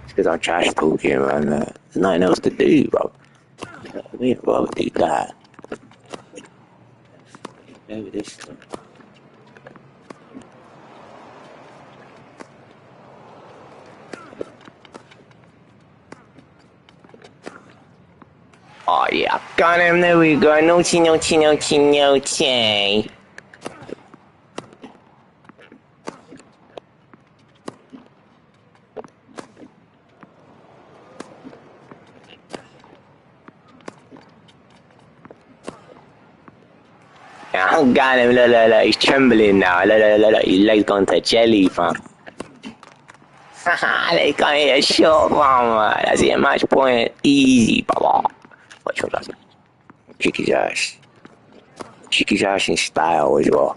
It's because I'm trash talking, man. There's nothing else to do, bro. We ain't rather do that. Over this one. Oh yeah, got him, there we go. Naughty. I got him, look, he's trembling now. Look, his legs gone to jelly, fam. Haha, they can't hit a shot, fam. That's it, match point. Easy, baba. Watch what that. Kick his ass. Kick his ass in style as well.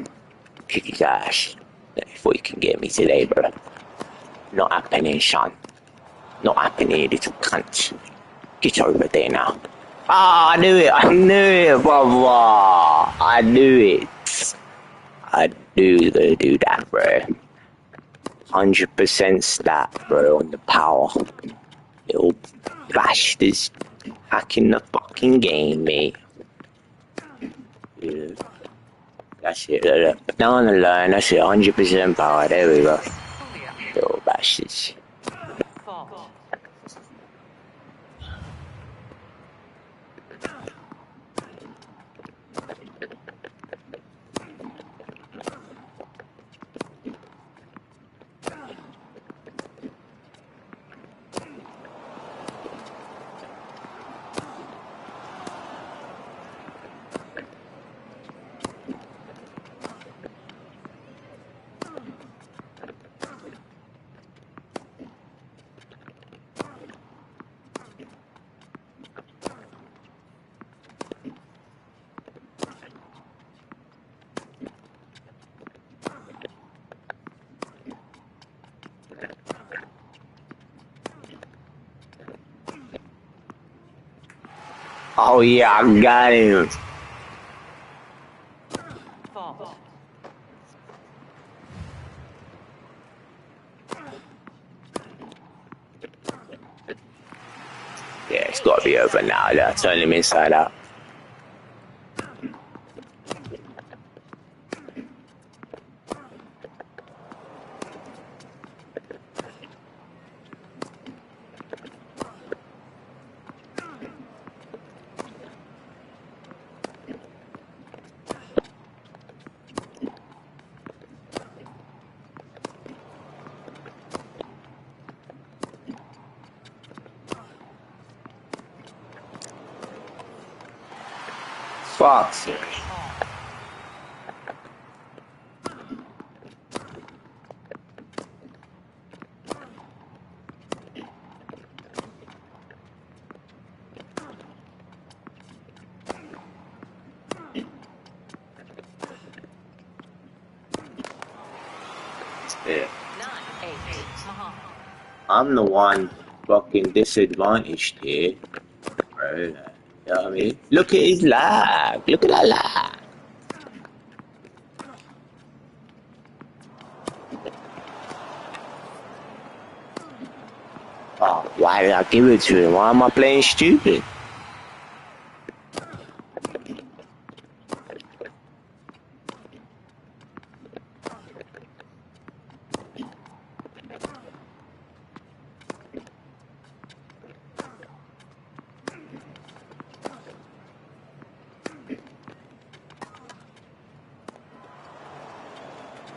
Kick his ass. Before you can get me today, bro. Not happening, son. Not happening, little cunt. Get over there now. I knew it, brother. I knew it. I knew you were gonna do that, bro. 100% stat, bro, on the power. Little bastards hacking the fucking game, mate. Yeah. That's it, look. Down the line, that's it, 100% power. There we go. Little bastards. Oh yeah, I got him. Fault. Yeah, it's got to be over now. Let's turn him inside out. Fuck. Yeah. 9-8. Muhammad. I'm the one fucking disadvantaged here, bro. You know what I mean? Look at his lag. Look at that lag. Oh, why did I give it to him? Why am I playing stupid?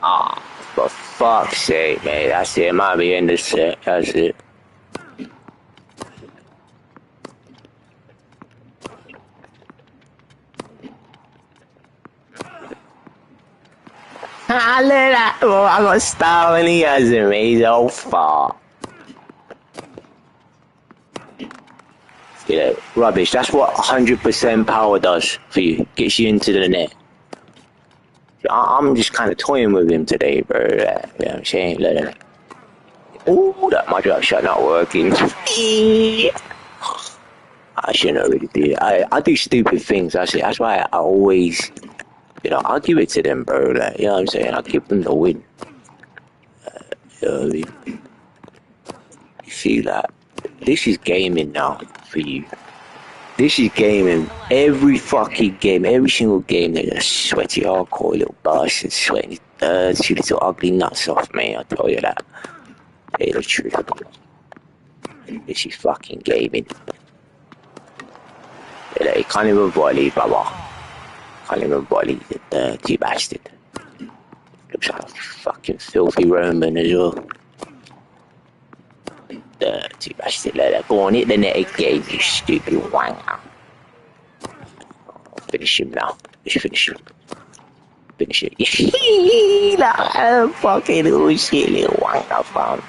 Ah, for fuck's sake, man. That's it. It might be in the set. That's it. I look at that. Oh, I got style and he hasn't. He's all far. You know, rubbish. That's what 100% power does for you. Gets you into the net. I'm just kind of toying with him today, bro. You know what I'm saying? Look. Oh, that my drop shot not working. I shouldn't have really did. I do stupid things. That's why I always, I'll give it to them, bro. Like, you know what I'm saying? I'll give them the win. You know what I mean? You see that? This is gaming now for you. This is gaming. Every fucking game, every single game, they're just sweaty hardcore little bastards, sweating his dirty little ugly nuts off me, I tell you that. Tell you the truth. This is fucking gaming. He can't even volley, Baba. Can't even volley, the dirty bastard. Looks like a fucking filthy Roman as well. Dirty bastard, like that. Go on, hit the net again, you stupid wanker. Finish him now. Just finish him. Finish it. Like, fucking little shit, little wanker, fam.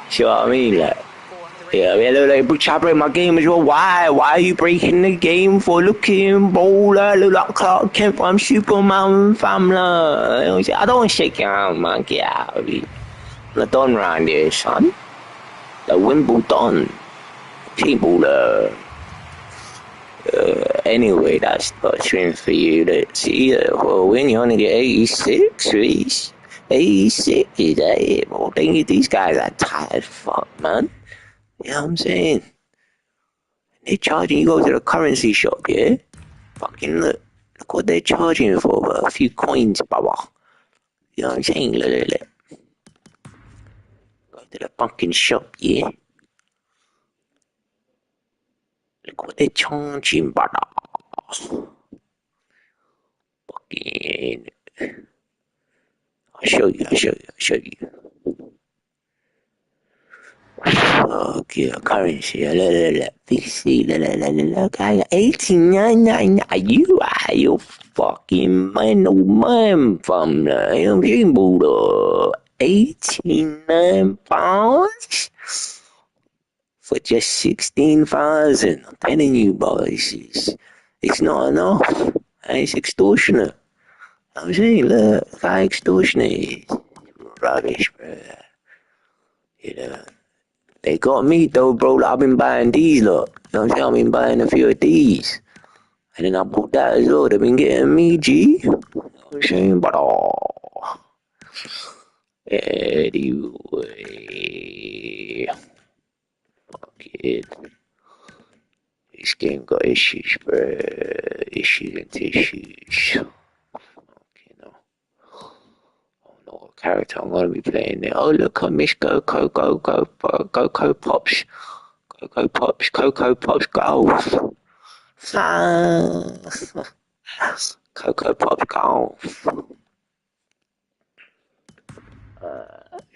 See what I mean? Like, yeah, I mean, look, try to break my game as well. Why? Why are you breaking the game for? Look at him, bro. Look like Clark Kent from Superman, fam. I don't want to shake your hand, man. Get out of here. I'm not done round here, son. The Wimbledon. People, anyway, that's TopSpin for you to see. Well, when you only get 86, 86 is that it? Well, these guys are tired as fuck, man. You know what I'm saying? They're charging you go to the currency shop, yeah? Fucking look what they're charging for, bro. A few coins, baba. You know what I'm saying? Look. Go to the fucking shop, yeah? Look what they're charging, brother. Fucking. I'll show you. Okay, currency. Look. VC. Look. I got 1899. You fucking man, oh man, from the, you know what I'm saying, Buddha. 89 pounds for just 16,000. I'm telling you, boys, it's not enough. And it's extortionate. I'm saying, look how extortionate it is. Rubbish, bro. You know. They got me though, bro. I've been buying these, look. know what I'm saying? I've been buying a few of these. And then I bought that as well. They've been getting me, G. You know what I'm saying? But, anyway. Fuck it. This game got issues, bro. Issues and tissues. Okay, no. I don't know what character I'm gonna be playing there. Oh, look, I miss Coco Pops. Coco Pops, Coco Pops Golf. Coco Pops Golf.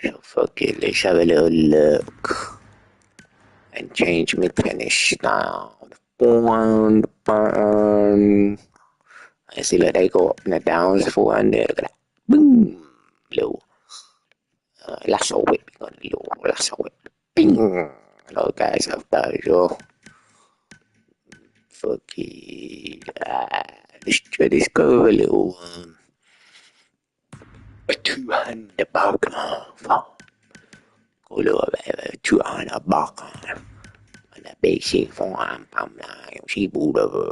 So fuck it, let's have a little look. And change my tennis style. One burn. I see that they go up and the downs forehand there. Look at that. Boom. Little lasso whip. Got a little lasso whip. Bing. Hello guys, I've done it all. Fuck it. Let's try this go a little a two-handed bug. Go a little bit of a two-handed bug. And a basic form. I'm like, she booed over.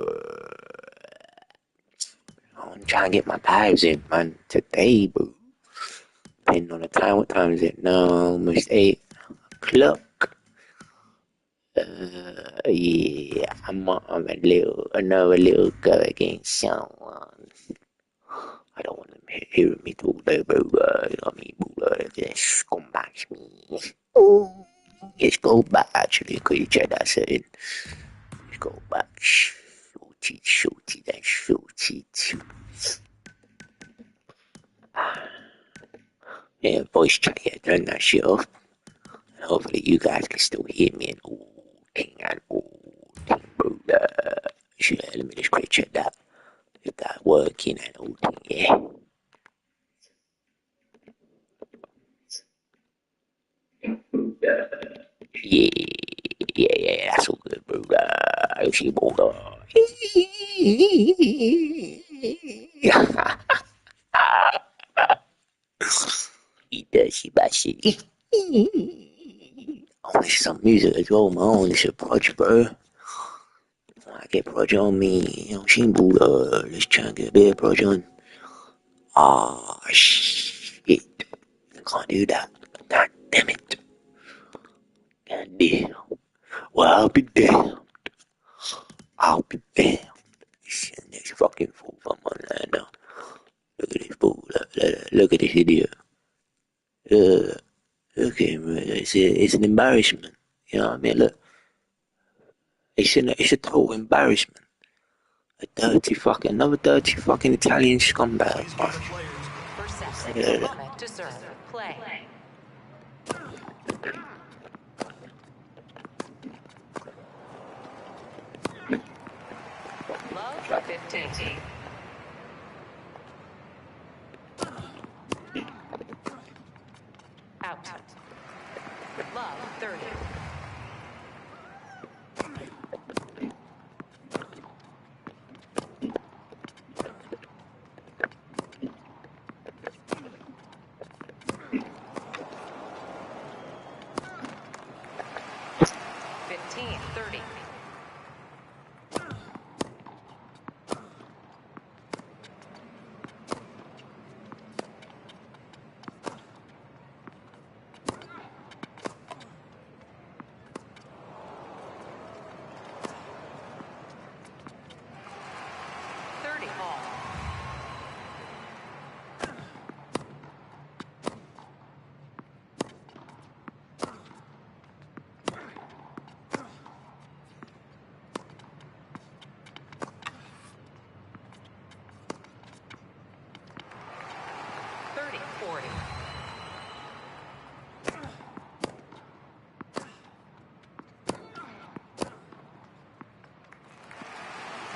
I'm trying to get my vibes in, man. Today, bro. Depending on the time. What time is it now? Almost 8 o'clock. Yeah, I'm another little go against someone. I don't want them hearing me talk though, bro. You know what I mean? Just come back to me. Ooh, let's go back, actually. Could you check that setting? Let's go back. Shoot it. Yeah, voice chat, yeah, turn that shit off. And hopefully you guys can still hear me and all thing, bro. Sure, let me just quick check that. If that working and all thing, yeah. Yeah, that's all good, bro. She moved on. He does, she bash it. I want some music as well, man. I want to project, bro. I get project on me, you know, she moved let's try and get a bit of project on. Ah, shit. I can't do that. God damn it. God damn. Well, I'll be damned. Shit, next fucking fool, I'm on that now. Look at this fool. Look at this idiot. Look at him. It's an embarrassment. You know what I mean? Look. It's a total embarrassment. Another dirty fucking Italian scumbag. First set. Moment to serve. Play. Love 15. Out. Love 30.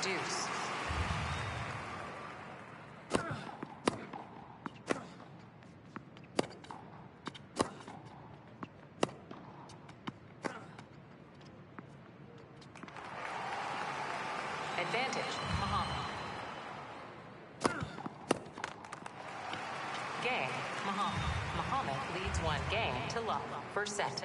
Deuce. Advantage, Muhammad. Game, Muhammad. Muhammad leads one game to love. First set.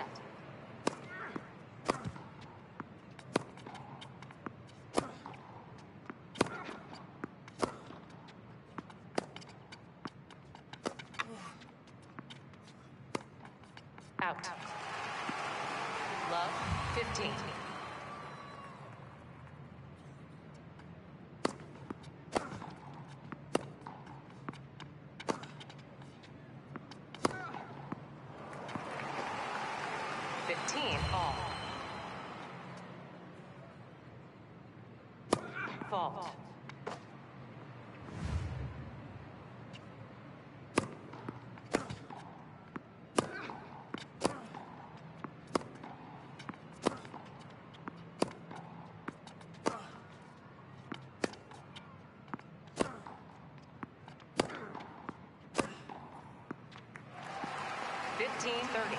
15. All. Fault. Fifteen 30.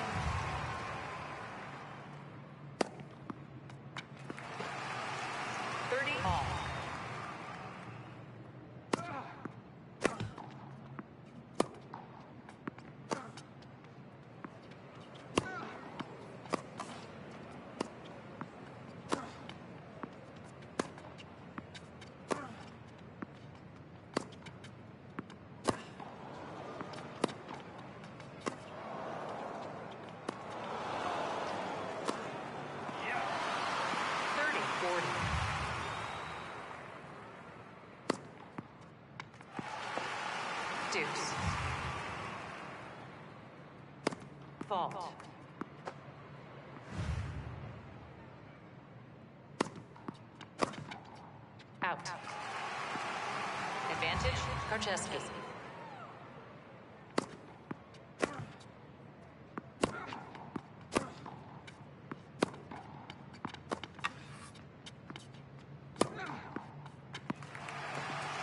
All. 40. Deuce. Fault. Out. Advantage, Karcheski.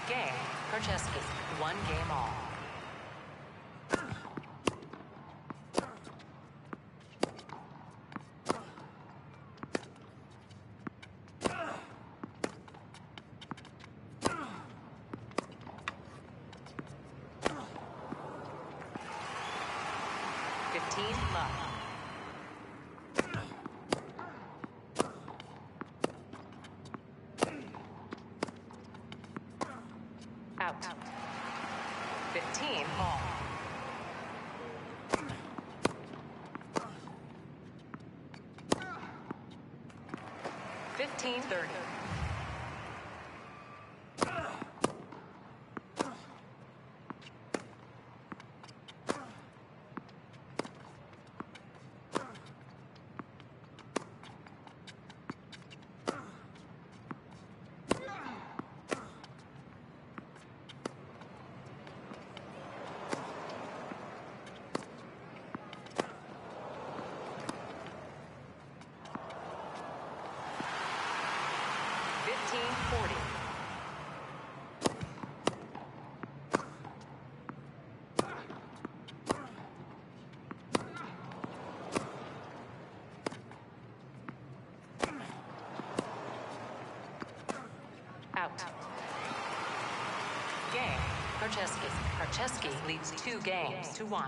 Game, Karcheski. 1 game all. Love. Out. 15 all. 15-30. Out. Game. Karcheski. Karcheski leads 2 games to 1.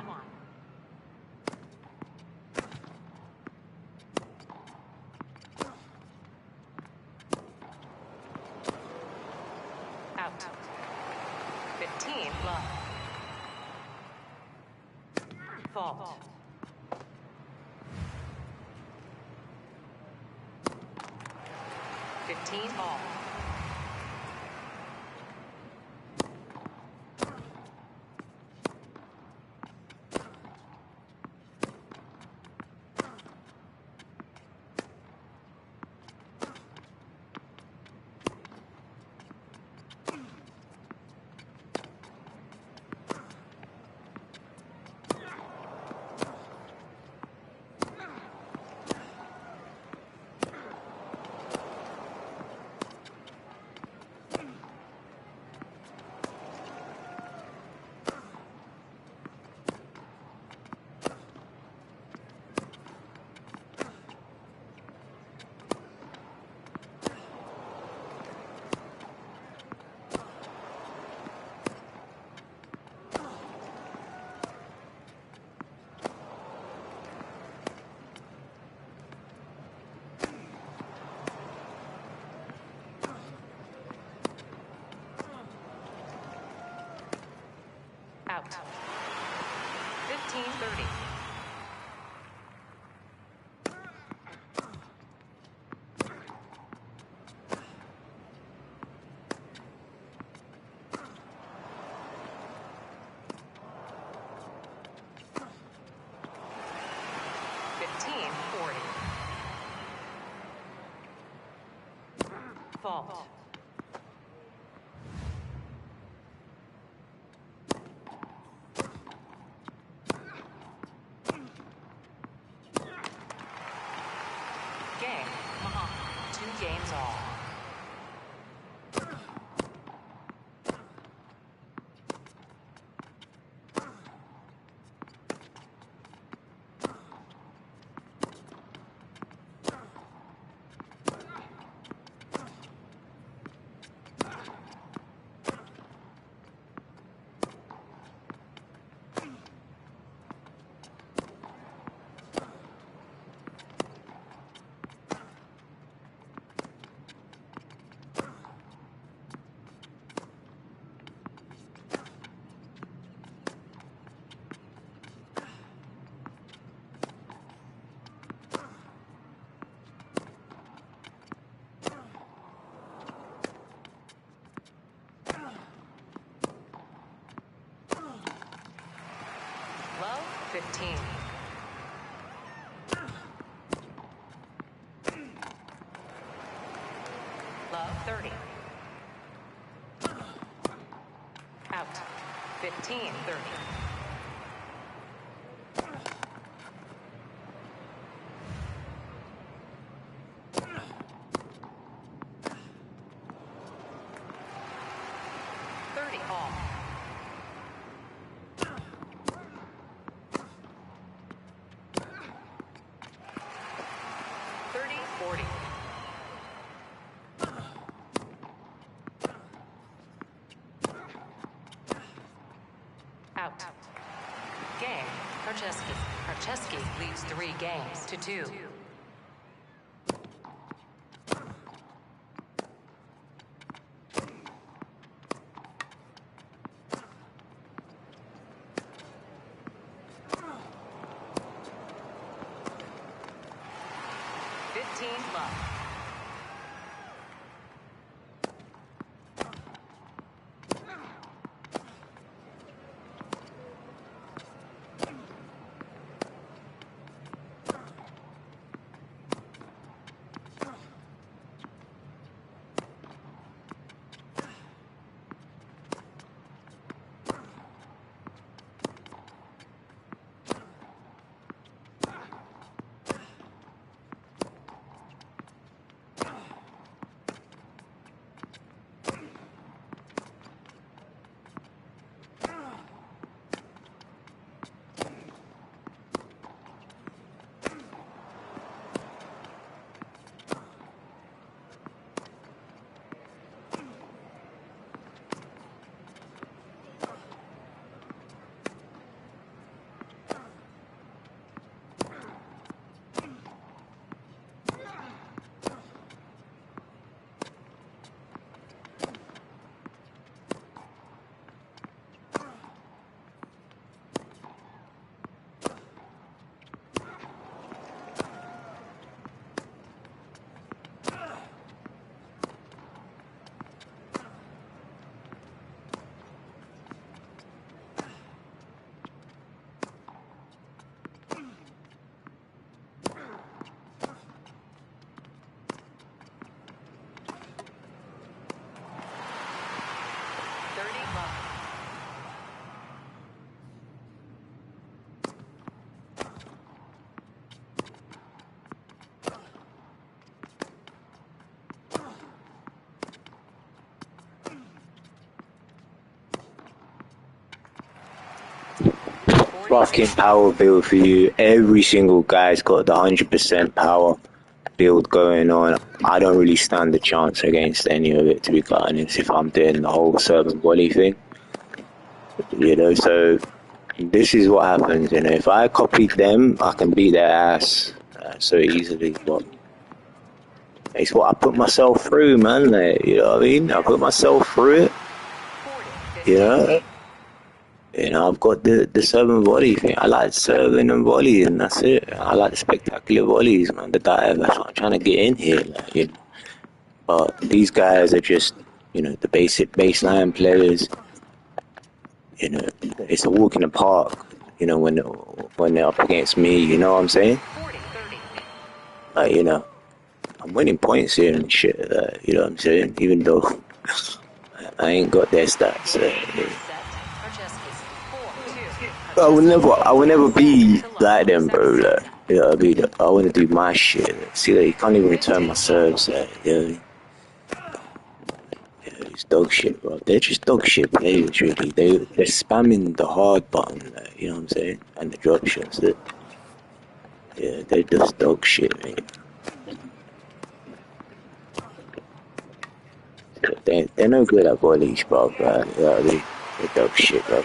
Out. 15 love. Fault. 15 all. Out. 15-30. fault. Game, Muhammad. 2 games all. Low, 15. Low, 30. Out. 15, 30. All. 30, 40. Out. Game, Karcheski. Karcheski leads 3 games to 2. Love. Fucking power build for you. Every single guy's got the 100% power build going on. I don't really stand a chance against any of it, to be quite honest, if I'm doing the whole servant volley thing. You know, so this is what happens, you know. If I copied them, I can beat their ass so easily, but it's what I put myself through, man. Like, you know what I mean? I put myself through it, you know. You know, I've got the serving volley thing. I like serving and volley, and that's it. I like the spectacular volleys, man. The dive, that's what I'm trying to get in here, like, you know. But these guys are just, you know, the basic baseline players. You know, it's a walk in the park, you know, when they're up against me, you know what I'm saying? Like, you know, I'm winning points here and shit. You know what I'm saying? Even though I ain't got their stats. I will never be like them, bro. Like, you know what I mean? I want to do my shit. See, that you can't even return my serves. You know what I mean? Yeah, it's dog shit, bro. They're just dog shit players, really. They're spamming the hard button, you know what I'm saying? And the drop shots. Yeah, they're just dog shit, mate. They're no good at volleys, bro. You know what I mean? They're dog shit, bro.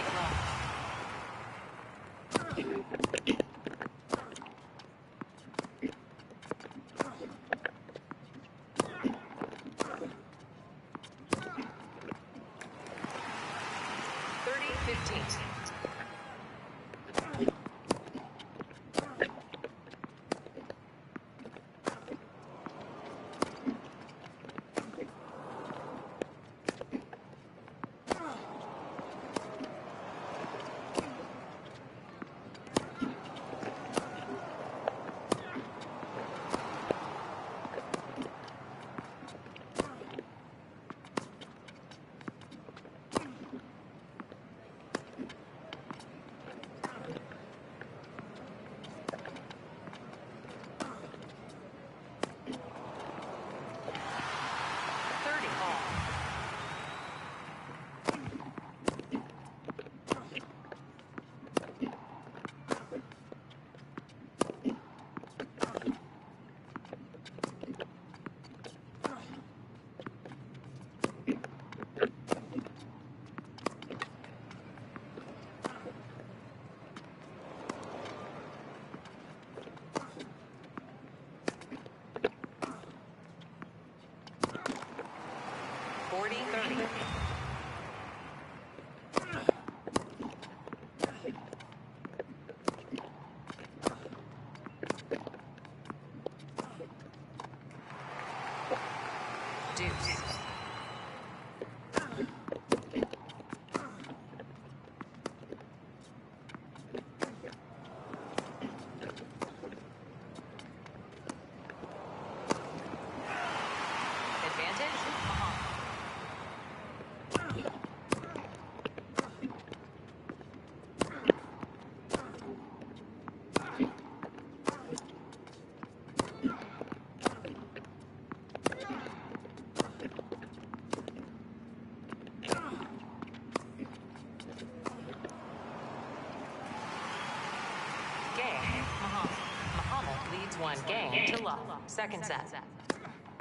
One game to love. Second set.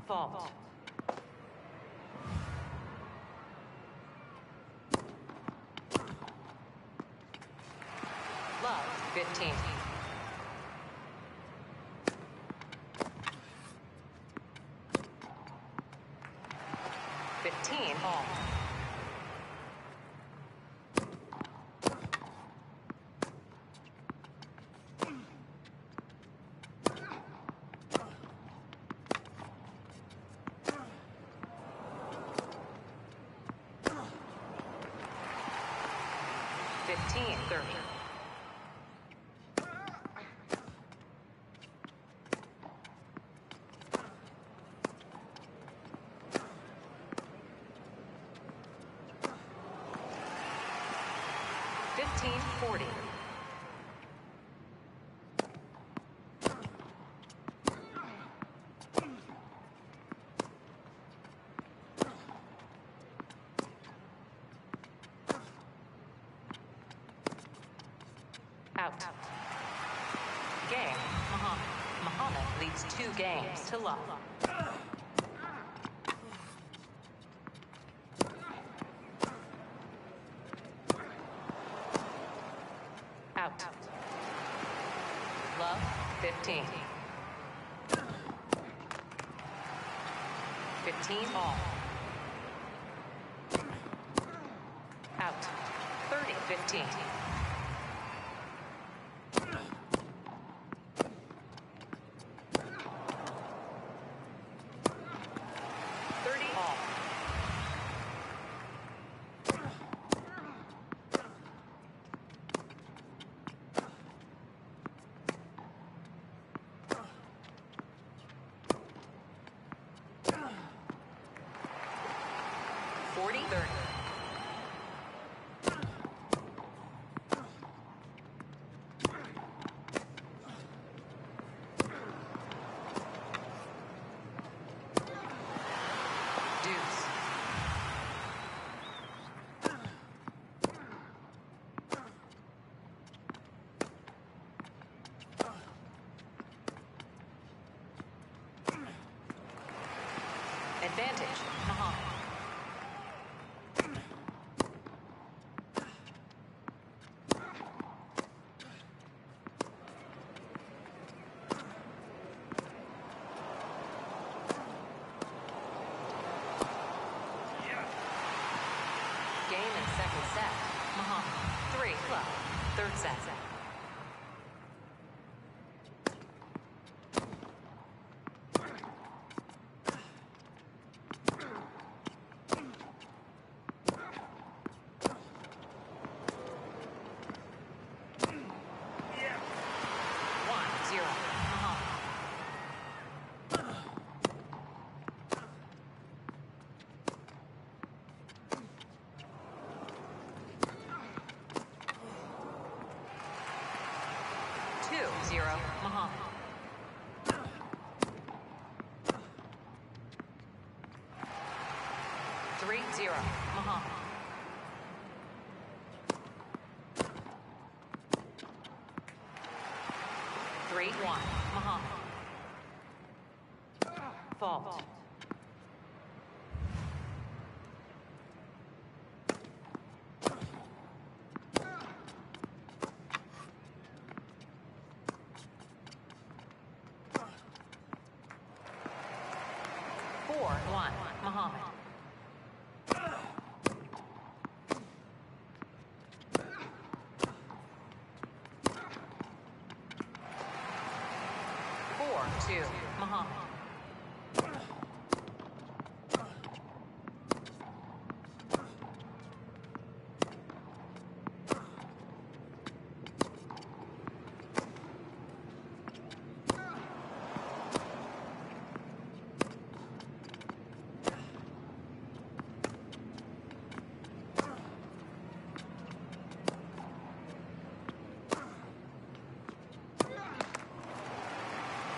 Fault. Love, 15. All. Out. Game. Muhammad leads 2 games to love. Out. Love, 15. 15 all. Out. 30-15. 40-30. Deuce. Advantage, Muhammad. Game in second set, Muhammad. 3 love. Third set. Zero, Muhammad. Three, zero, Muhammad. Three, one, Muhammad. Fault. Four, one, Muhammad. Four, two, Muhammad.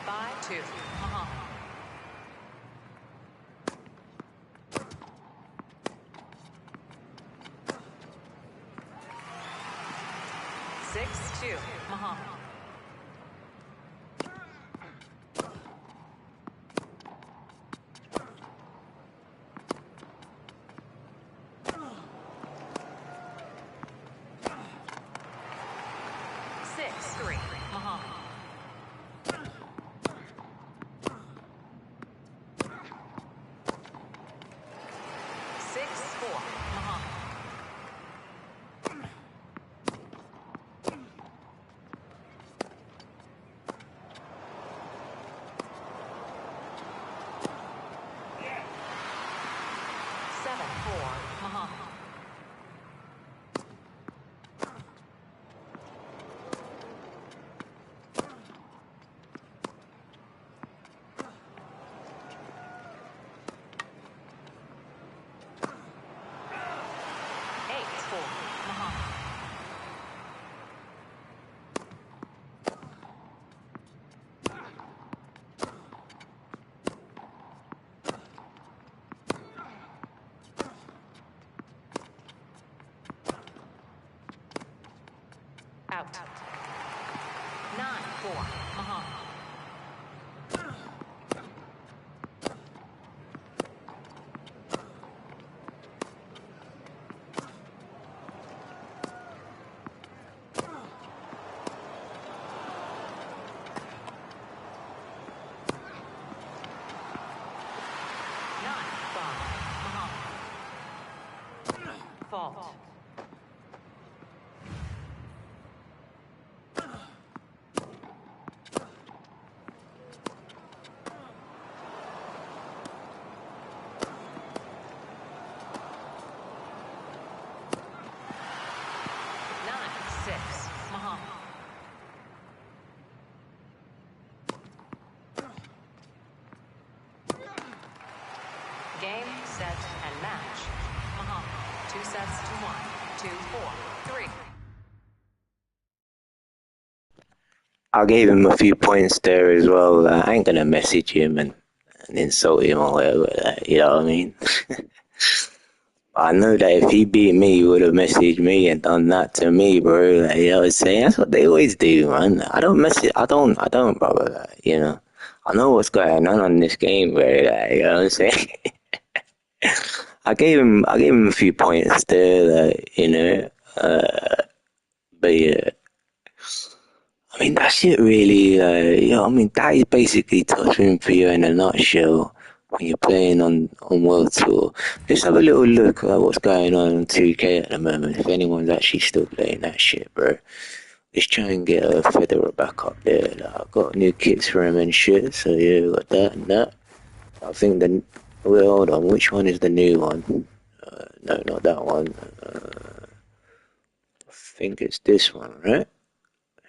Five, two, Muhammad. Six, two, Muhammad. Six, three, Muhammad. Six, four, Muhammad. Seven, four, Muhammad. Eight, four, Muhammad. Out. Nine, four, Muhammad. Nine, five, Muhammad. Fault. Nine, six, Muhammad. Game, set, and match, Muhammad. sets to 1, 2, 4, 3. I gave him a few points there as well. I ain't gonna message him and insult him or whatever. You know what I mean? I know that if he beat me, he would have messaged me and done that to me, bro. Like, you know what I'm saying? That's what they always do, man. I don't, brother. Like, you know, I know what's going on this game, bro. Like, you know what I'm saying? I gave him a few points there, like, you know. But yeah, I mean, that's it really. You know, I mean, that is basically TopSpin for you in a nutshell. When you're playing on World Tour, just have a little look at what's going on 2K at the moment. If anyone's actually still playing that shit, bro, just try and get a Federer back up there. Like, I've got new kits for him and shit, so yeah, got that and that. I think well, hold on, which one is the new one? No, not that one. I think it's this one, right?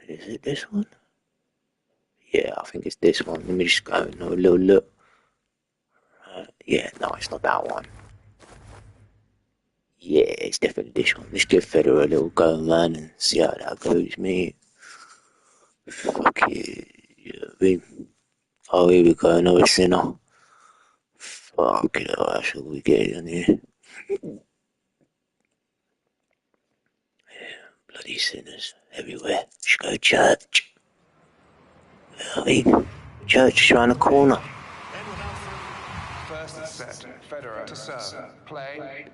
Is it this one? Yeah, I think it's this one. Let me just go and have a little look. Yeah, no, it's not that one. Yeah, it's definitely this one. Let's give Federer a little go, man, and see how that goes, mate. Fuck it. Yeah, I mean, oh, here we go, another sinner. Fuck it, what should we get in here? Bloody sinners everywhere. Should go to church. I mean, church is around the corner. First set, Federer to serve. Play.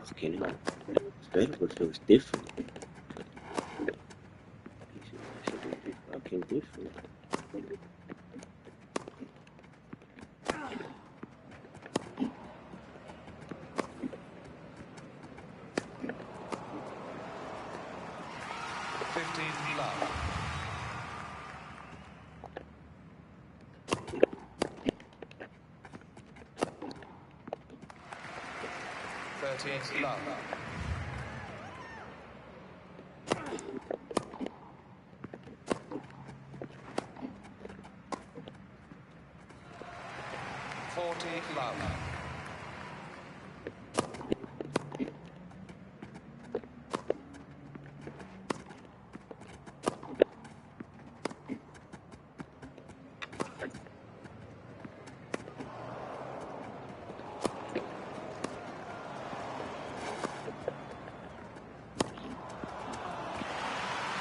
Fucking hell. Federer feels different. It's fucking different. Love. 13 love. 40 love.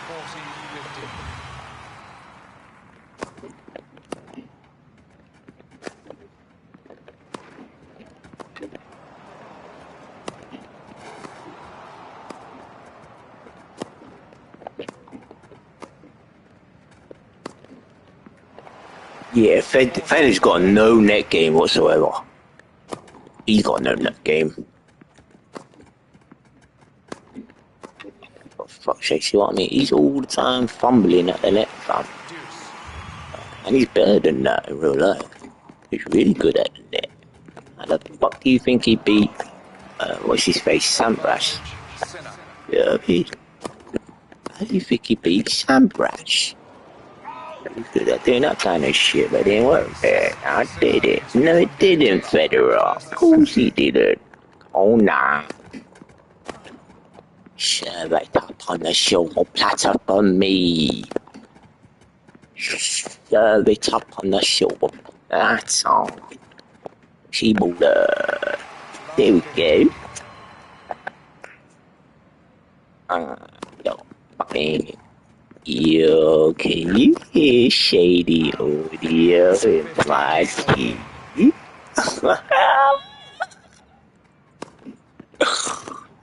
40-50. Yeah, Federer's got no net game whatsoever. He's got no net game. For fuck's sake, see what I mean? He's all the time fumbling at the net, fam. And he's better than that in real life. He's really good at the net. How the fuck do you think he beat, what's his face, Sampras? Yeah, how do you think he beat Sampras? He's good at doing that kind of shit, but it didn't work. I did it. No, it didn't, Federer. Of course he didn't. Oh, nah. Serve it up on the silver platter for me. Serve it up on the silver. That's all. There we go. Yo, bang. Yo, can you hear shady audio in my teeth?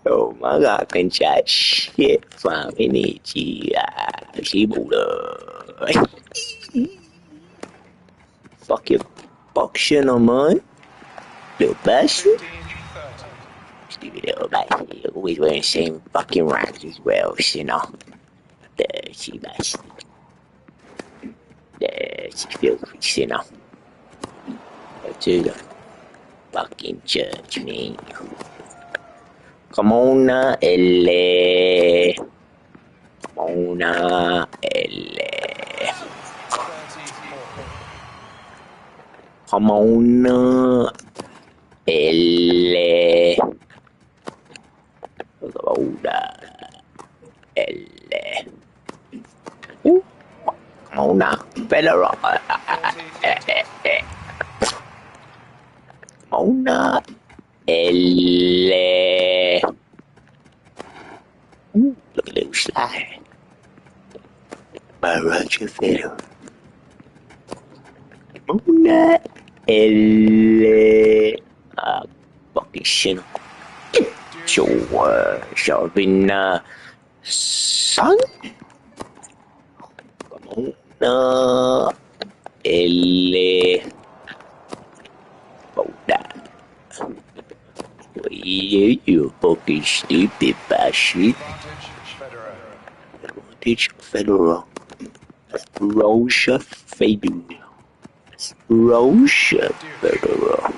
Oh my god, I can chat shit from energy. She fuck your boxing on man. Little bastard. Stupid little bastard. Always wearing the same fucking rags as well, you know. Dirty bastard. Dirty filthy, you know. Go to the fucking church, man. Come on now, Elle. Come on now, Elle. Come on, L. Come on, L. Ooh, come on now, Federer. Come on now, L. Ooh, look at little slide. By Roger Federer. Come on now, L. Fucking shit. Shoving, son. Come on now, L. Hold that. You fucking stupid bastard. Advantage, Advantage Federer. Federer. Roger Federer.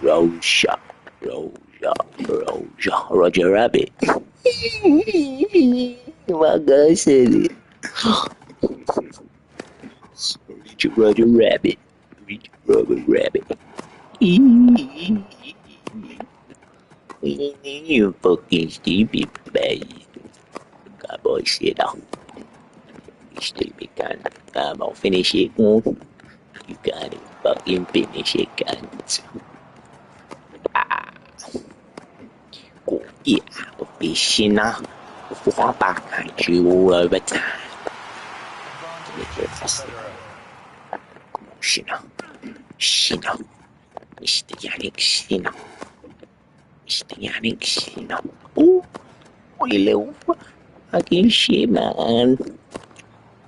Roger Federer. Roger Rabbit. My guy said it. Roger Rabbit. Roger Rabbit. You fucking stupid baby. Cowboy, sit down. You stupid cunt. Come on, finish it. You gotta fucking finish it, cunt. Cổ yeah, fishing now. 400 over time. Come on, Shina. Mr. Yannick Shina. Mr. Yannick Shina. Oh, you little fucking shit, man.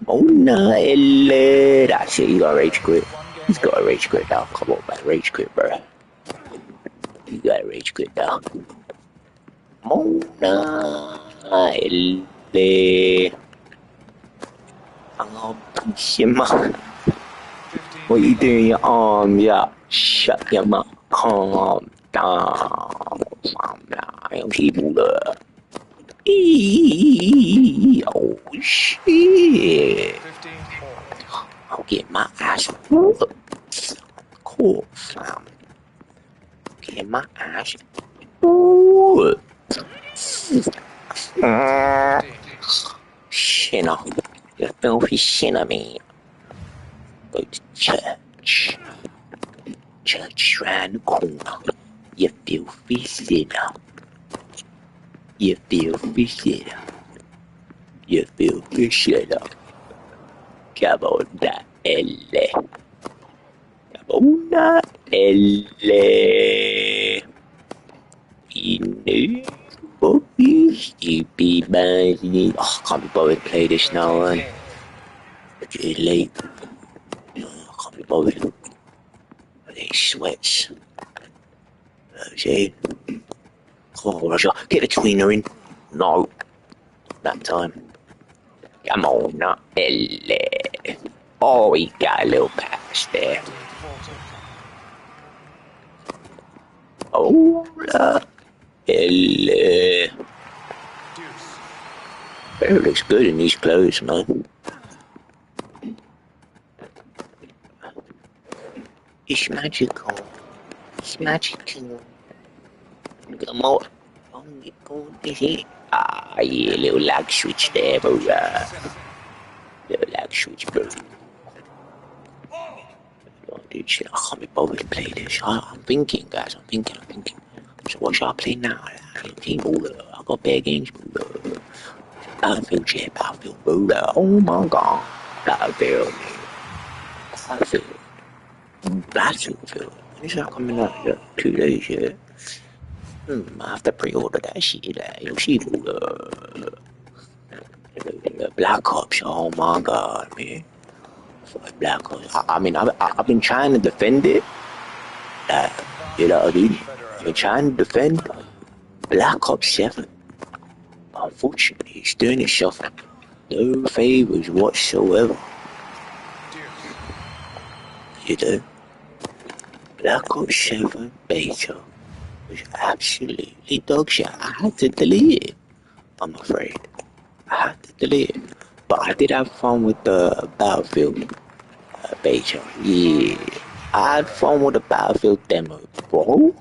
Mona L. That's it, you got a rage quit. He's got a rage quit now. Come on, man, rage quit, bro. You got a rage quit now. Mona L. Oh, shit, man. What you doing your arms? Yeah, shut your mouth. Calm down. Calm down. People, oh, shit. 15-4. I'll get my ass whooped. Cool, fam. Get my ass whooped. Sinner. You filthy sinner, man. Go to church. Church round the corner. You filthy sinner. You filthy sinner. You filthy sinner. Come on, that L. Come on, that L. You know, fucking stupid man. Oh, I can't be bothered to play this now, man. It's too late. I can't be bothered. They sweats. See? Come on, Roger. Get the tweener in. No. That time. Come on, not L. Oh, he got a little pass there. Oh, L. Bear looks good in these clothes, man. It's magical. It's magical. Come on. Ah, yeah, little lag switch there, bro. Little lag switch, bro. Oh, dude, shit, I can't be bothered to play this. I'm thinking, guys. I'm thinking. So what should I play now? I got bare games, bro. Battlefield, yeah, Battlefield, bro. Oh my god. Battlefield. Battlefield. It's not coming out in 2 days, yeah. I have to pre-order that shit. You'll see, the Black Ops. Oh my god, man. Black Ops. I mean, I've been trying to defend it. You know what I mean? I've been trying to defend Black Ops 7. Unfortunately, it's doing itself no favors whatsoever. You know? Black Ops 7 beta was absolutely dog shit. I had to delete it, I'm afraid. I had to delete it. But I did have fun with the Battlefield beta. Yeah. I had fun with the Battlefield demo, bro.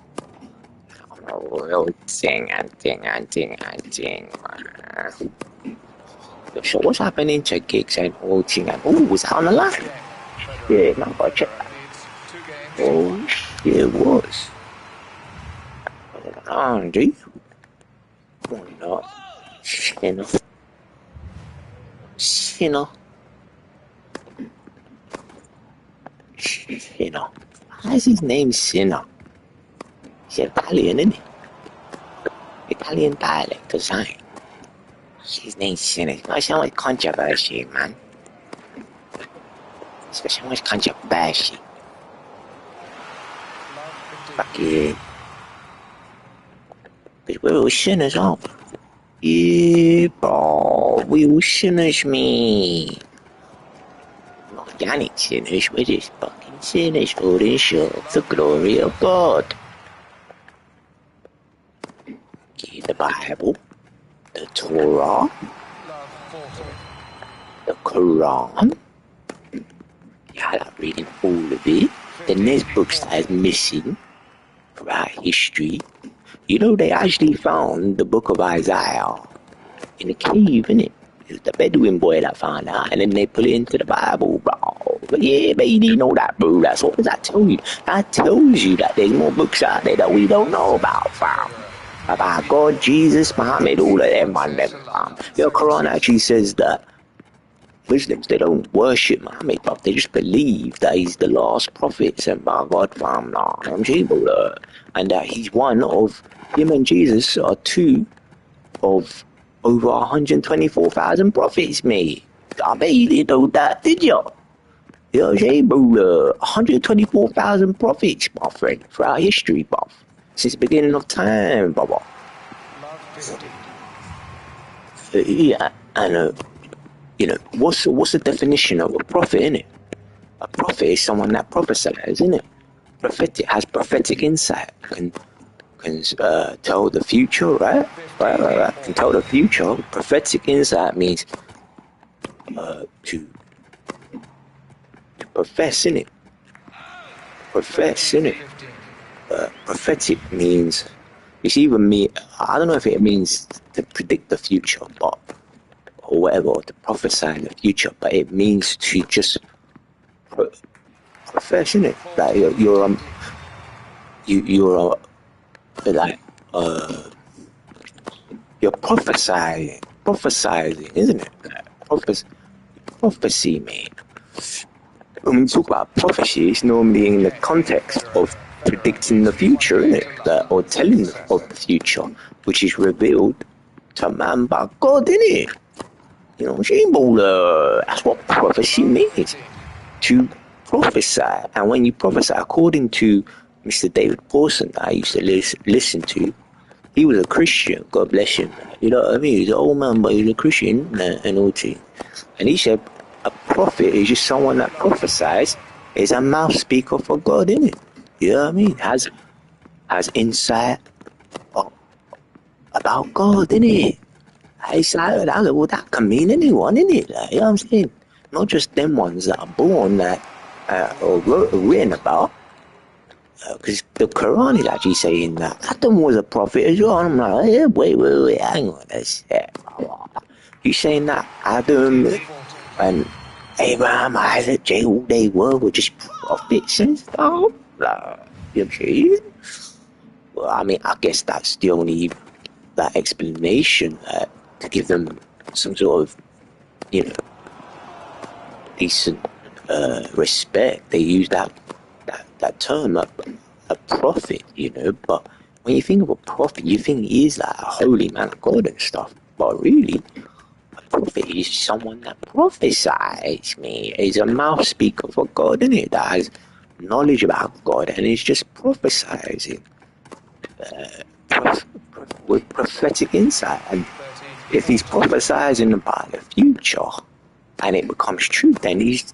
Real thing. So what's happening to gigs and all thing and was that on the line? Yeah, man, I gotta check that. Oh shit, it was. Andy. Why not? Sinner. Why is his name Sinner? He's Italian, isn't he? Italian dialect design. His name's Sinner. There's so much controversy, man. There's so much controversy. Fuck it. Because we're all sinners, aren't we? Yeah, bro. We all sinners, me. Not organic sinners, we're just fucking sinners falling short of the glory of God. The Bible, the Torah, the Quran. Yeah, I like reading all of it. Then there's books that is missing throughout history. You know, they actually found the book of Isaiah in a cave, innit? It was the Bedouin boy that found that, and then they put it into the Bible, bro. But yeah, but you didn't know that, bro. That's what does that tell you? That tells you that there's more books out there that we don't know about, fam. About God, Jesus, Muhammad, all of them, man, them, fam. Your Quran actually says that Muslims, they don't worship Muhammad, but they just believe that he's the last prophet sent by God, fam. Nah, I'm able, and that he's one of, him and Jesus are two of over 124,000 prophets, mate. I bet you didn't know that, did you? You know what I'm saying, bro? 124,000 prophets, my friend, throughout history, bruv. Since the beginning of time, brother. Yeah, and you know, what's the definition of a prophet, innit? A prophet is someone that prophesies, innit? Prophetic has prophetic insight, can tell the future, right? Right. Can tell the future. Prophetic insight means to profess, innit? Profess, innit? Prophetic means it's even me. I don't know if it means to predict the future, but or whatever, or to prophesy in the future, but it means to just profess, innit? Like like you're prophesizing, isn't it? Like, prophecy, man. When we talk about prophecy, it's normally in the context of predicting the future, isn't it? Or telling of the future, which is revealed to man by God, isn't it? You know what I'm saying? That's what prophecy means. To prophesy. And when you prophesy, according to Mr. David Pawson that I used to listen to, he was a Christian, God bless him. You know what I mean? He's an old man, but he's a Christian and all things. And he said, a prophet is just someone that prophesies, is a mouth speaker for God, isn't it? You know what I mean? Has insight about God, isn't it? It's like, well, that can mean anyone, isn't it? Like, you know what I'm saying? Not just them ones that are born that or written about. Because the Quran is actually saying that Adam was a prophet as well. And I'm like, hey, wait, hang on a sec. He's saying that Adam and Abraham, Isaac, Jacob, they were just prophets and stuff. Like, you know what I'm saying? Well, I mean, I guess that's the only that explanation to give them some sort of, you know, decent respect. They use that term, a prophet, you know. But when you think of a prophet, you think he is like a holy man of God and stuff. But really, a prophet is someone that prophesies, me. Is a mouth speaker for God, isn't it? That has knowledge about God and is just prophesizing with prophetic insight. And if he's prophesizing about the future and it becomes true, then he's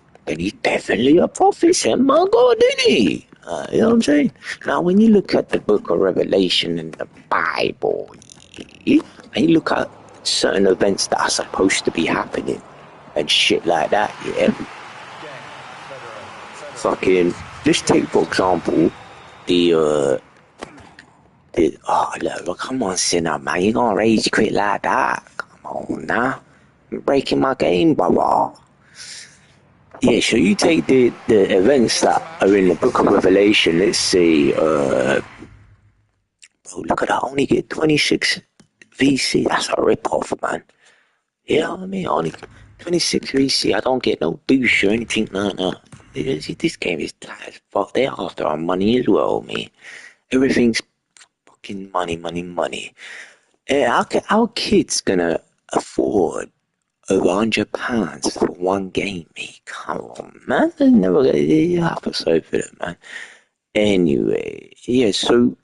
definitely a prophet sent by God, isn't he? You know what I'm saying? Now, when you look at the book of Revelation and the Bible, and you look at certain events that are supposed to be happening and shit like that, yeah, fucking let's take for example look, come on, Sinner, man, you gonna rage quit like that? Come on now, you're breaking my game, brother. Yeah, so you take the events that are in the Book of Revelation. Let's see, bro, look at that, only get 26 VC. That's a rip-off, man. You know what I mean? Only 26 VC. I don't get no boost or anything. No. This game is tight as fuck. They're after our money as well, man. Everything's fucking money. How our kids gonna afford over £100 for one game, mate? Come on, man. They're never gonna have a so for them, man. Anyway, yeah, so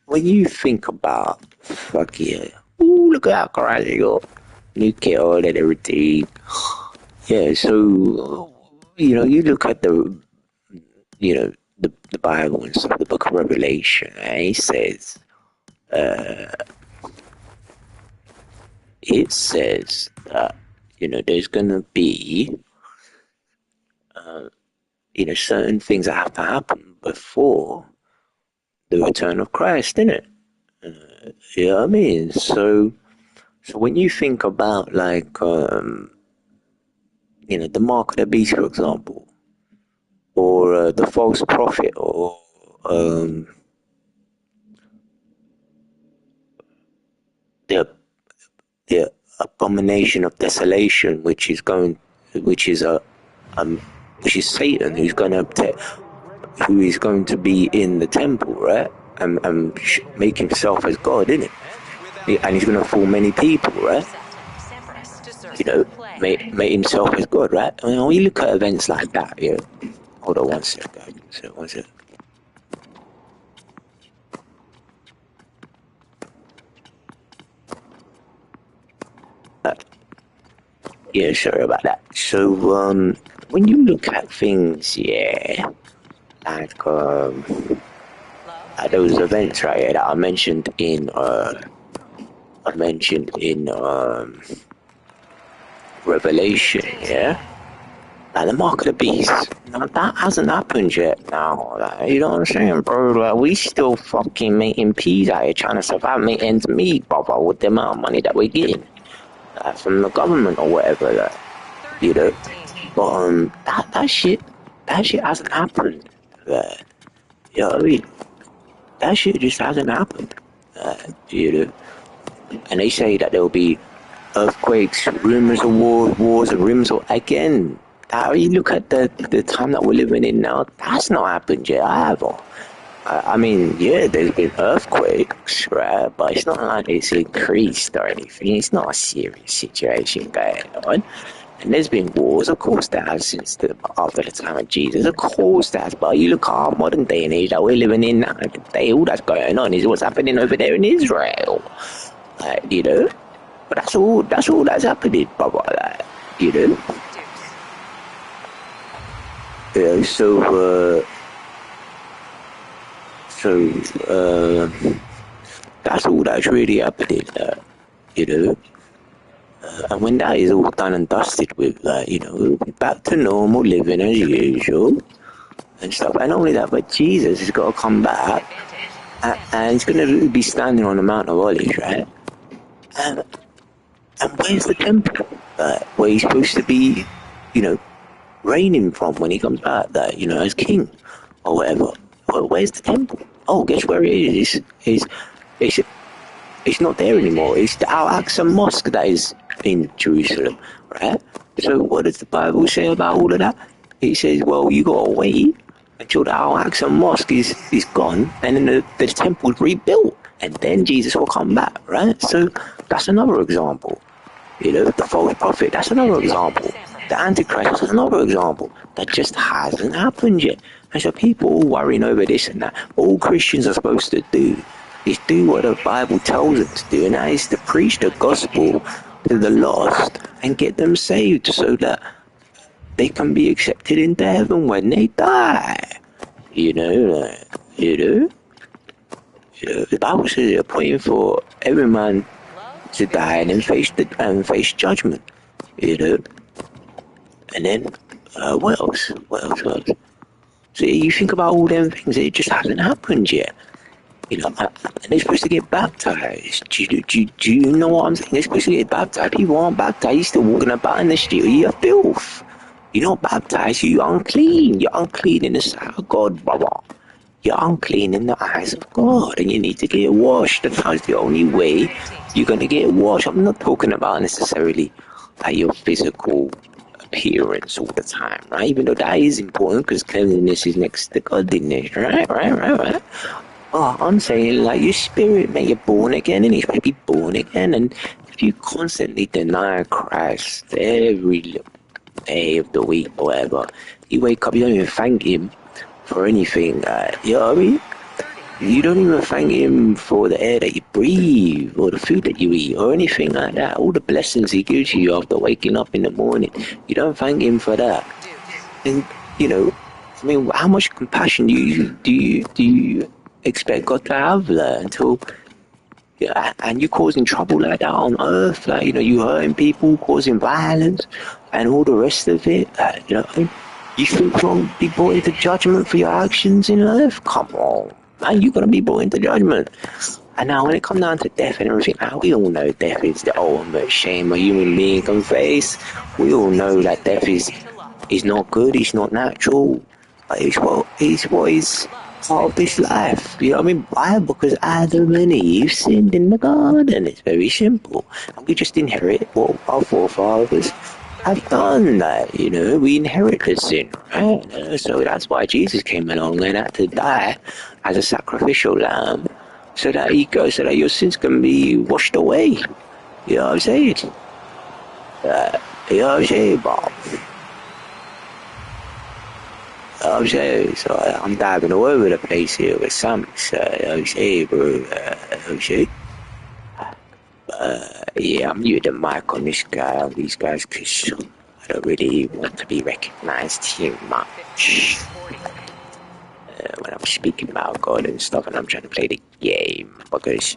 when you think about fuck yeah, ooh, look at how crazy you got. New kit all and everything. Yeah, so you look at the Bible and stuff, the book of Revelation, and it says that there's gonna be certain things that have to happen before the return of Christ, innit? You know what I mean? So when you think about like the mark of the beast, for example, or the false prophet, or the the abomination of desolation, which is Satan, who is going to be in the temple, right? And make himself as God, isn't it? And he's going to fool many people, right? Make himself as God, right? I mean, when you look at events like that, hold on one sec, guys. One sec. Yeah, sorry about that. So, when you look at things, like at those events, right, that I mentioned in Revelation, like the mark of the beast. Now that hasn't happened yet. Now, like, you know what I'm saying, bro? Like, we still fucking making peas out here, trying to survive, make ends meet, brother, with the amount of money that we're getting from the government or whatever, like, But that shit hasn't happened. You know what I mean? That shit just hasn't happened. And they say that there'll be earthquakes, rumors of wars, and rumors of again. You look at the time that we're living in now. That's not happened yet either. I mean, there's been earthquakes, right? But it's not like it's increased or anything. It's not a serious situation going on. And there's been wars, of course, there has after the time of Jesus. Of course, there has. But you look at our modern day and age that we're living in now. Today, all that's going on is what's happening over there in Israel. But that's all that's happening, brother. Yeah, that's all that's really happening, and when that is all done and dusted with, back to normal living as usual and stuff. And not only that, but Jesus has got to come back, and he's going to be standing on the Mount of Olives, right? And where's the temple where he's supposed to be, reigning from when he comes back, as king or whatever? Well, where's the temple? Oh, guess where it is? It's not there anymore. It's the Al-Aqsa Mosque that is in Jerusalem, right? So what does the Bible say about all of that? It says, well, you gotta wait until the Al-Aqsa Mosque is gone, and then the temple's rebuilt, and then Jesus will come back, right? So that's another example. The false prophet, that's another example. The Antichrist, that's another example. That just hasn't happened yet. And so people all worrying over this and that. All Christians are supposed to do is do what the Bible tells them to do, and that is to preach the gospel to the lost and get them saved so that they can be accepted into heaven when they die. The Bible says it's appointed for every man to die and then face judgment. And then what else? So you think about all them things, it just hasn't happened yet. You know, and they're supposed to get baptized. Do you know what I'm saying? They're supposed to get baptized. People aren't baptized. You're still walking about in the street. You're filth. You're not baptized. You're unclean. You're unclean in the sight of God, brother. You're unclean in the eyes of God, and you need to get washed. That's the only way you're going to get washed. I'm not talking about necessarily your physical appearance all the time, right? Even though that is important because cleanliness is next to godliness, right. Oh, I'm saying like your spirit, man, you're born again, and you're supposed to be born again. And if you constantly deny Christ every day of the week or whatever, you wake up, you don't even thank Him for anything. You know what I mean? You don't even thank Him for the air that you breathe or the food that you eat or anything like that. All the blessings He gives you after waking up in the morning, you don't thank Him for that. And you know, I mean, how much compassion do you expect God to have there until? Yeah, and you causing trouble like that on earth, like, you know, you hurting people, causing violence, and all the rest of it. You know, I mean, you think you're gonna be brought into judgment for your actions in life? Come on, man, you're gonna be brought into judgment. And now, when it comes down to death and everything, we all know death is the ultimate shame a human being can face. We all know that death is not good. It's not natural. It's what is part of this life. You know what I mean? Why? Because Adam and Eve sinned in the garden. It's very simple. And we just inherit what our forefathers have done. That, you know, we inherit the sin, right? So that's why Jesus came along and had to die as a sacrificial lamb, so that so that your sins can be washed away. You know what I'm saying? You know what I'm saying, Bob? I'm saying, so I'm diving all over the place here with some, I'm saying, bro, I'm saying. Yeah, I'm muting the mic on these guys, because I don't really want to be recognized too much when I'm speaking about God and stuff, and I'm trying to play the game, because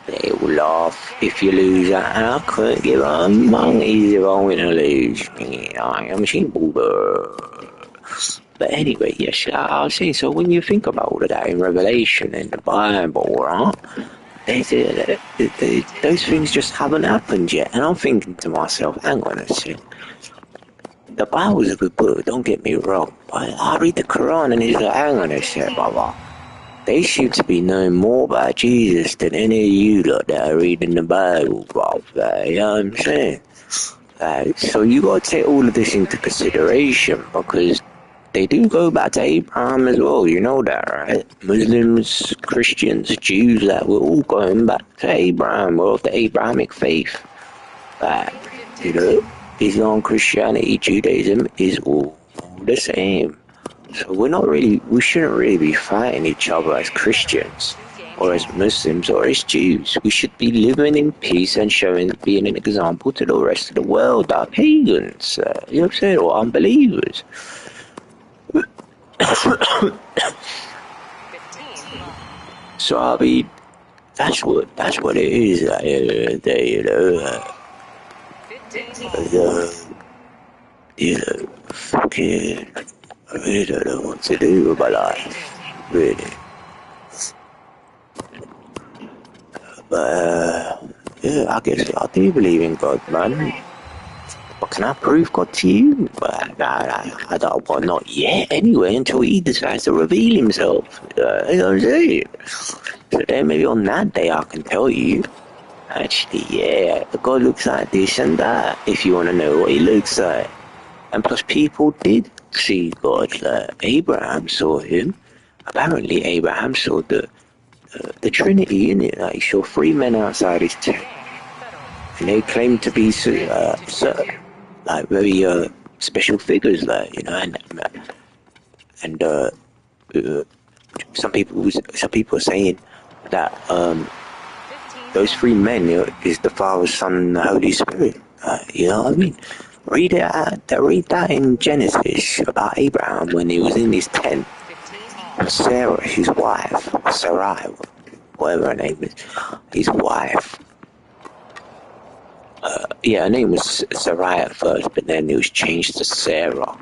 they will laugh if you lose, and I couldn't give a monkeys if I win or lose. I'm a simple bird. But anyway, yes, I was saying, so when you think about all of that in Revelation and the Bible, right, those things just haven't happened yet. And I'm thinking to myself, hang on a second. The Bible's a good book, don't get me wrong, but I read the Quran and it's like, hang on a second, brother. They seem to be knowing more about Jesus than any of you lot that are reading the Bible, brother. You know what I'm saying? So you got to take all of this into consideration, because they do go back to Abraham as well, you know that, right? Muslims, Christians, Jews, that we're all going back to Abraham. We're of the Abrahamic faith. You know, Islam, Christianity, Judaism is all the same. So we shouldn't really be fighting each other as Christians or as Muslims or as Jews. We should be living in peace and being an example to the rest of the world, our pagans, you know what I'm saying, or unbelievers. So I mean, that's what it is. You know, fucking, I really don't know what to do with my life, really. But yeah, I guess I do believe in God, man. But can I prove God to you? But I don't. Well, not yet. Anyway, until He decides to reveal Himself. You know what I'm saying? So then maybe on that day I can tell you. Actually, yeah, God looks like this and that. If you want to know what He looks like. And plus, people did see God. Like Abraham saw Him. Apparently, Abraham saw the Trinity in it. Like, he saw three men outside his tent, and they claimed to be like very special figures, like, you know, and some people are saying that those three men, you know, is the Father, Son, and the Holy Spirit. You know what I mean? Read that in Genesis about Abraham when he was in his tent. Sarah, his wife, Sarai, whatever her name is, his wife. Yeah, her name was Sarai at first, but then it was changed to Sarah.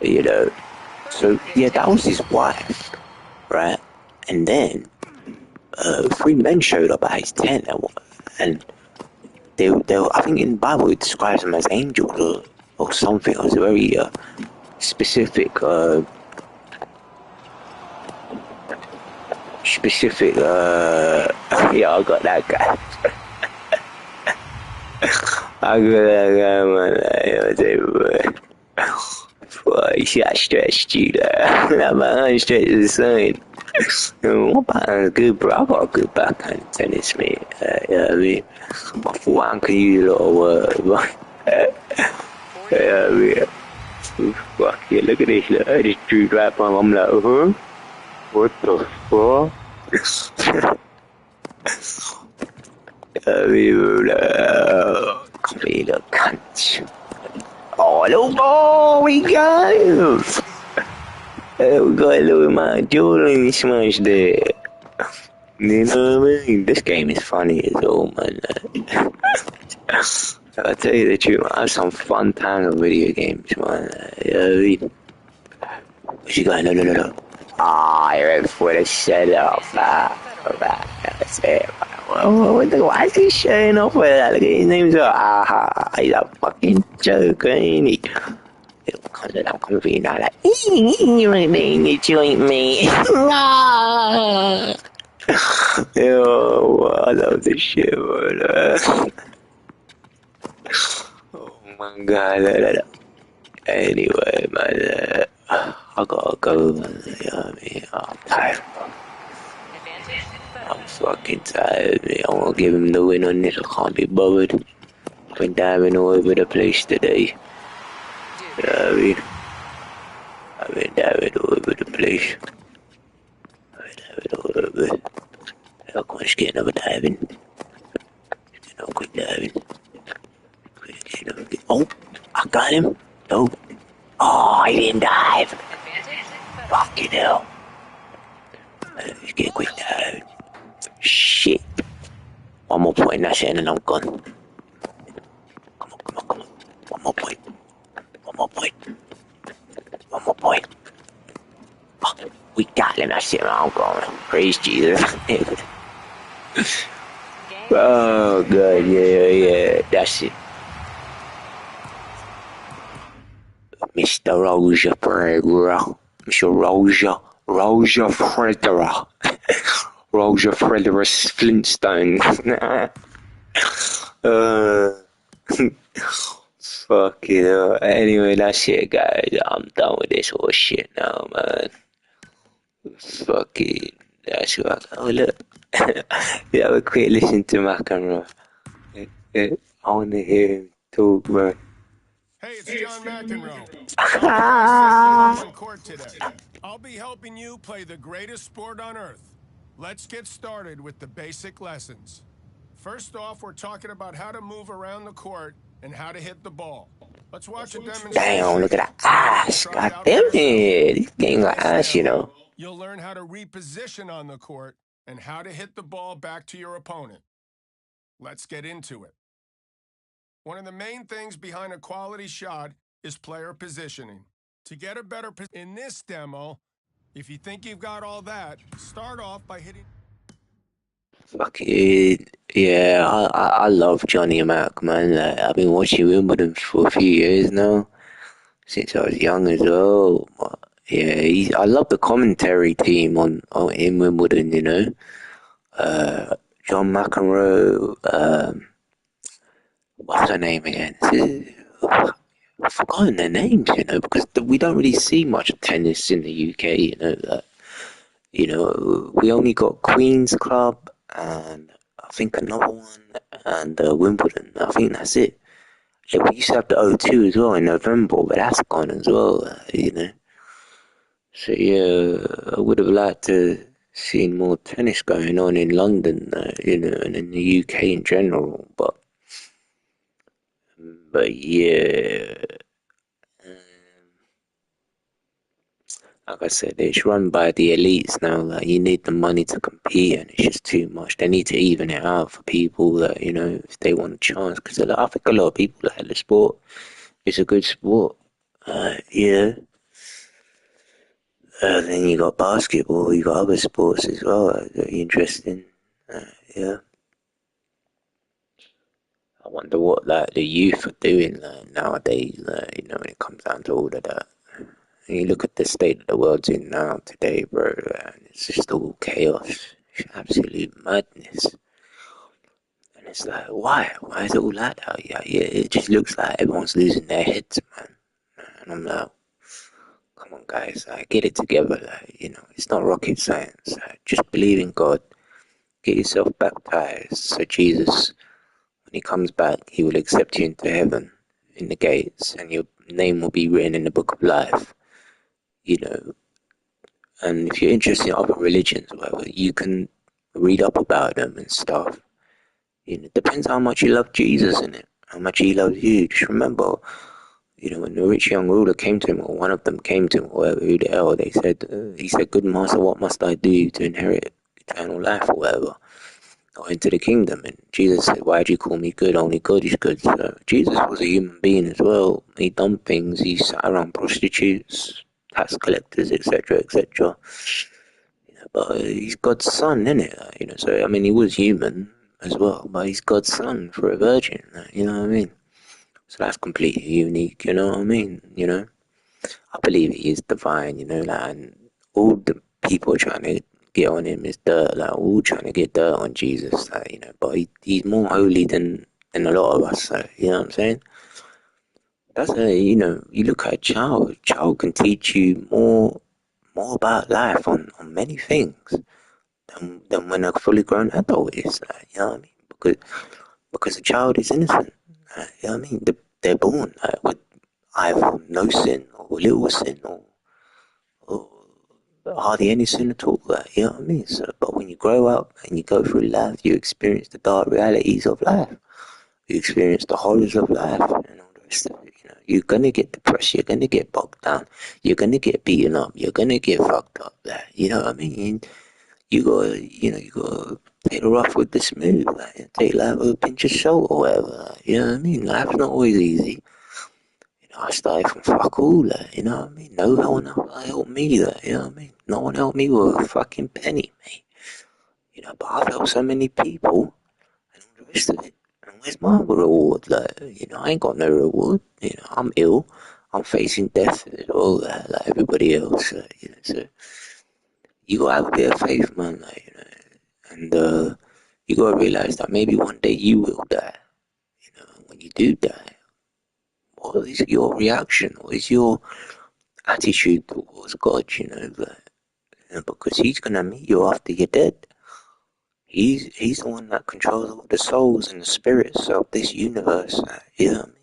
You know, So yeah, that was his wife, right? And then three men showed up at his tent, and they I think in the Bible it describes them as angels or something. It was a very specific yeah, I got that guy. I got that guy, man. Boy, you see, I stretched you there. My arm stretched the sun. My backhand's good, bro. I got a good backhand tennis, mate. You know what I mean? My forehand can use a lot of work, but you know what I mean? Fuck yeah, look at this. Look, I just drew right by him. I'm like, huh? What the fuck? I mean, come here, look, cunt. Oh, look, oh, we got him. We got a little Mike Jordan smash there. You know what I mean? This game is funny as all, man. I'll tell you the truth, man. I have some fun times on video games, man. You know what I mean? What you got? No. Ah, you're ready for the setup. Alright, that's it. Why is he showing off with that? Look at his name. He's a fucking joker, ain't he? I'm coming for you now, like, you're in the joint, mate. Yo, I love this shit, man. Oh my god. Anyway, man, I gotta go, man. You know what I mean? I'm tired, bro. I'm fucking tired, man. I wanna give him the win on this. I can't be bothered. I've been diving all over the place today. You know what I mean? I've been diving all over the place. I'm going to get another diving. Get another quick diving. Oh, I got him. No. Oh, he didn't dive. Fucking hell. Let's get a quick dive. Shit. One more point, that's it, and I'm gone. Come on. One more point. Oh, we got him, that's it, I'm going. Praise Jesus. Oh, God, yeah, that's it. Mr. Roger Federer. Mr. Roger Federer. Roger Federer Flintstone. Fucking hell. Anyway, that's it, guys. I'm done with this whole shit now, man. Fucking, that's what I look. You have a quick listen to McEnroe. I want to hear him talk, bro. Hey, it's John McEnroe. On court today. I'll be helping you play the greatest sport on earth. Let's get started with the basic lessons. First off, we're talking about how to move around the court and how to hit the ball. Let's watch a demonstration. Damn, look at that ass. God damn it. This game got ass, you know. You'll learn how to reposition on the court and how to hit the ball back to your opponent. Let's get into it. One of the main things behind a quality shot is player positioning. To get a better position in this demo, if you think you've got all that, start off by hitting. Fuck it. Yeah, I love Johnny Mac, man. Like, I've been watching Wimbledon for a few years now, since I was young as well. Yeah, I love the commentary team on in Wimbledon, you know. John McEnroe, what's her name again? I've forgotten their names, you know, because we don't really see much tennis in the UK, you know. We only got Queen's Club and I think another one and Wimbledon. I think that's it. Yeah, we used to have the O2 as well in November, but that's gone as well, you know. So yeah, I would have liked to seen more tennis going on in London, you know, and in the UK in general. But yeah, like I said, it's run by the elites now. Like you need the money to compete, and it's just too much. They need to even it out for people that you know if they want a chance. Because I think a lot of people like the sport. It's a good sport. Yeah. Then you got basketball, you got other sports as well. Very interesting. Yeah. I wonder what like the youth are doing nowadays. When it comes down to all of that. And you look at the state of the world's in now today, bro. And it's just all chaos. It's absolute madness. And it's like, why? Why is it all like that? Yeah, it just looks like everyone's losing their heads, man. And I'm like, come on, guys, get it together. It's not rocket science. Just believe in God. Get yourself baptized. So Jesus, when he comes back, he will accept you into heaven in the gates, and your name will be written in the book of life. You know, and if you're interested in other religions, whatever, you can read up about them and stuff. It depends how much you love Jesus in it, how much he loves you. Just remember, when the rich young ruler came to him, or one of them came to him, or whatever, who the hell, he said, good master, what must I do to inherit eternal life, or whatever, or into the kingdom? And Jesus said, why do you call me good? Only God is good. So Jesus was a human being as well. He done things. He sat around prostitutes, tax collectors, etc., etc. But he's God's son, isn't it? So I mean, he was human as well, but he's God's son for a virgin. You know what I mean? So that's completely unique. You know what I mean? I believe he is divine. And all the people trying to get on him is dirt. All trying to get dirt on Jesus. But he's more holy than a lot of us. You know what I'm saying? That's you look at a child. A child can teach you more about life on many things than when a fully grown adult is. You know what I mean? Because a child is innocent. You know what I mean? They're born with either no sin or little sin or hardly any sin at all. You know what I mean? So, but when you grow up and you go through life, you experience the dark realities of life. You experience the horrors of life and all the rest of it. You're gonna get depressed. You're gonna get bogged down. You're gonna get beaten up. You're gonna get fucked up. You know what I mean? You gotta take the rough with the smooth. Take life with a pinch of salt or whatever. You know what I mean? Life's not always easy. I started from fuck all. You know what I mean? No one helped me. You know what I mean? No one helped me with a fucking penny, mate. But I've helped so many people and all the rest of it. And where's my reward? I ain't got no reward. I'm ill. I'm facing death and all that, like everybody else. So you gotta have a bit of faith, man. And you gotta realize that maybe one day you will die. When you do die, what is your reaction? What is your attitude towards God? Because He's gonna meet you after you're dead. He's the one that controls all the souls and the spirits of this universe. You know what I mean?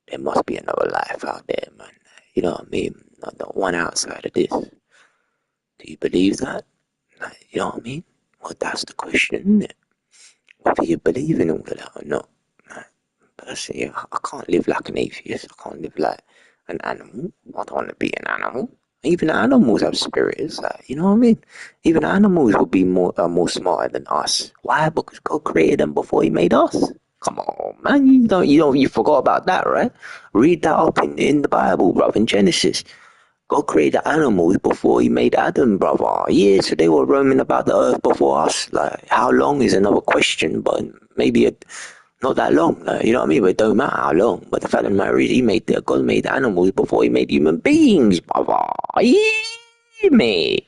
There must be another life out there, man. You know what I mean? Not the one outside of this. Do you believe that? You know what I mean? Well, that's the question, isn't it? Whether you believe in all of that or not. Personally, I can't live like an atheist. I can't live like an animal. I don't want to be an animal. Even animals have spirits. You know what I mean? Even animals will be more smarter than us. Why? Because God created them before He made us. Come on, man. You forgot about that, right? Read that up in the Bible, bro, in Genesis. God created animals before He made Adam, brother. Yeah, so they were roaming about the earth before us. How long is another question, but maybe not that long. You know what I mean? But it don't matter how long. But the fact of the matter is, God made animals before He made human beings, brother. Yeah, mate.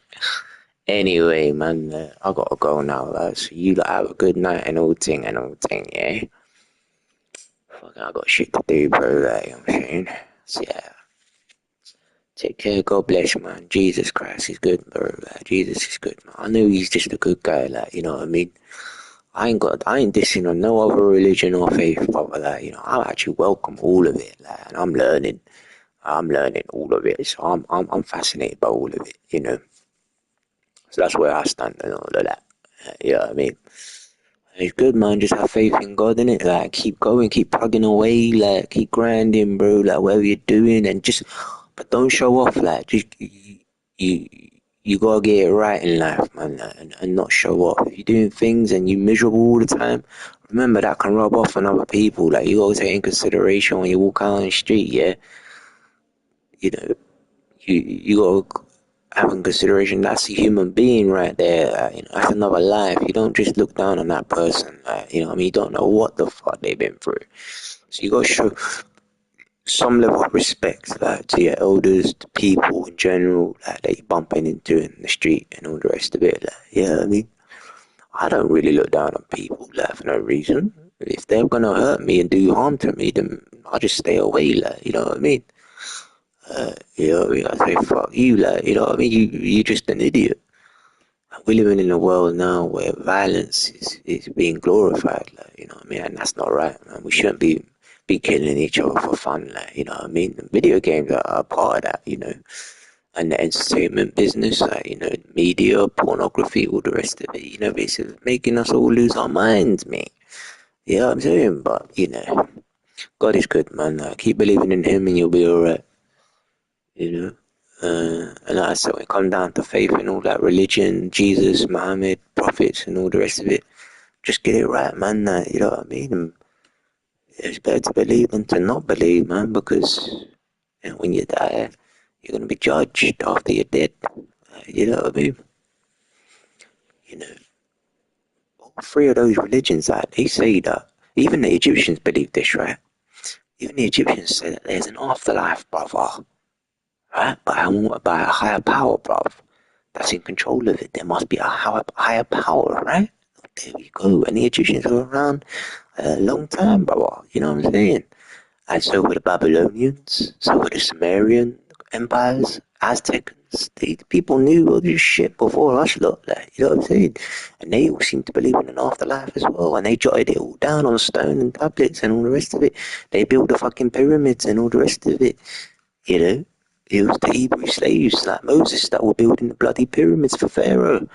Anyway, man, I gotta go now. So you have a good night and all thing, yeah? Fucking, I got shit to do, bro. You know what I'm saying? So, yeah. Take care, God bless, man. Jesus Christ is good, bro. Jesus is good, man. I know He's just a good guy, you know what I mean? I ain't dissing on no other religion or faith, brother. I actually welcome all of it, and I'm learning all of it. So I'm fascinated by all of it. So that's where I stand and all of that. You know what I mean? It's good, man. Just have faith in God, innit? Keep going, keep plugging away, keep grinding, bro. Whatever you're doing, but don't show off, just you gotta get it right in life, man, and not show off. If you're doing things and you're miserable all the time, remember that can rub off on other people. You gotta take in consideration when you walk out on the street, yeah. You gotta having consideration, that's a human being right there. That's another life. You don't just look down on that person. You don't know what the fuck they've been through. So you gotta show some level of respect, to your elders, to people in general, that you're bumping into in the street and all the rest of it. I don't really look down on people, for no reason. If they're gonna hurt me and do harm to me, then I'll just stay away, you know what I mean? I say, fuck you, you know what I mean? You're just an idiot. We're living in a world now where violence is being glorified, you know what I mean? And that's not right, man. We shouldn't be killing each other for fun, you know what I mean? Video games are part of that, and the entertainment business, media, pornography, all the rest of it, basically making us all lose our minds, mate. You know what I'm saying? But, God is good, man. Keep believing in Him and you'll be alright, you know? And like I said, when it comes down to faith and all that religion, Jesus, Muhammad, prophets, and all the rest of it, just get it right, man. You know what I mean? And it's better to believe than to not believe, man, because when you die, you're going to be judged after you're dead. You know what I mean? You know, all three of those religions, they say that, even the Egyptians believe this, right? Even the Egyptians say that there's an afterlife, brother, right? By a higher power, bruv, that's in control of it. There must be a higher power, right? There we go. And the Egyptians were around a long time, brother. You know what I'm saying? And so were the Babylonians, so were the Sumerian empires, Aztecs. People knew all this shit before us, look, you know what I'm saying? And they all seem to believe in an afterlife as well. And they jotted it all down on stone and tablets and all the rest of it. They built the fucking pyramids and all the rest of it. You know, it was the Hebrew slaves like Moses that were building the bloody pyramids for Pharaoh.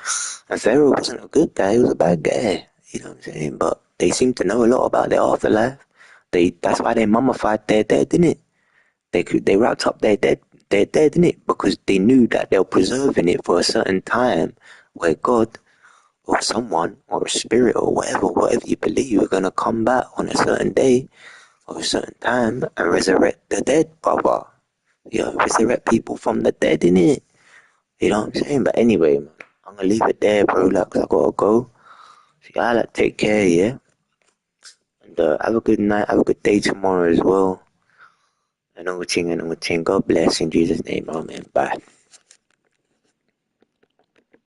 And Pharaoh wasn't a good guy, he was a bad guy. You know what I'm saying? But they seem to know a lot about their afterlife. That's why they mummified their dead, innit? They wrapped up their dead, innit? Because they knew that they were preserving it for a certain time where God or someone or a spirit or whatever you believe are gonna come back on a certain day or a certain time and resurrect the dead, brother. Resurrect people from the dead, innit? You know what I'm saying? But anyway, man, I'm gonna leave it there, bro, 'cause I gotta go. So y'all take care, yeah? And have a good night, have a good day tomorrow as well. And everything. God bless in Jesus' name, amen. Bye.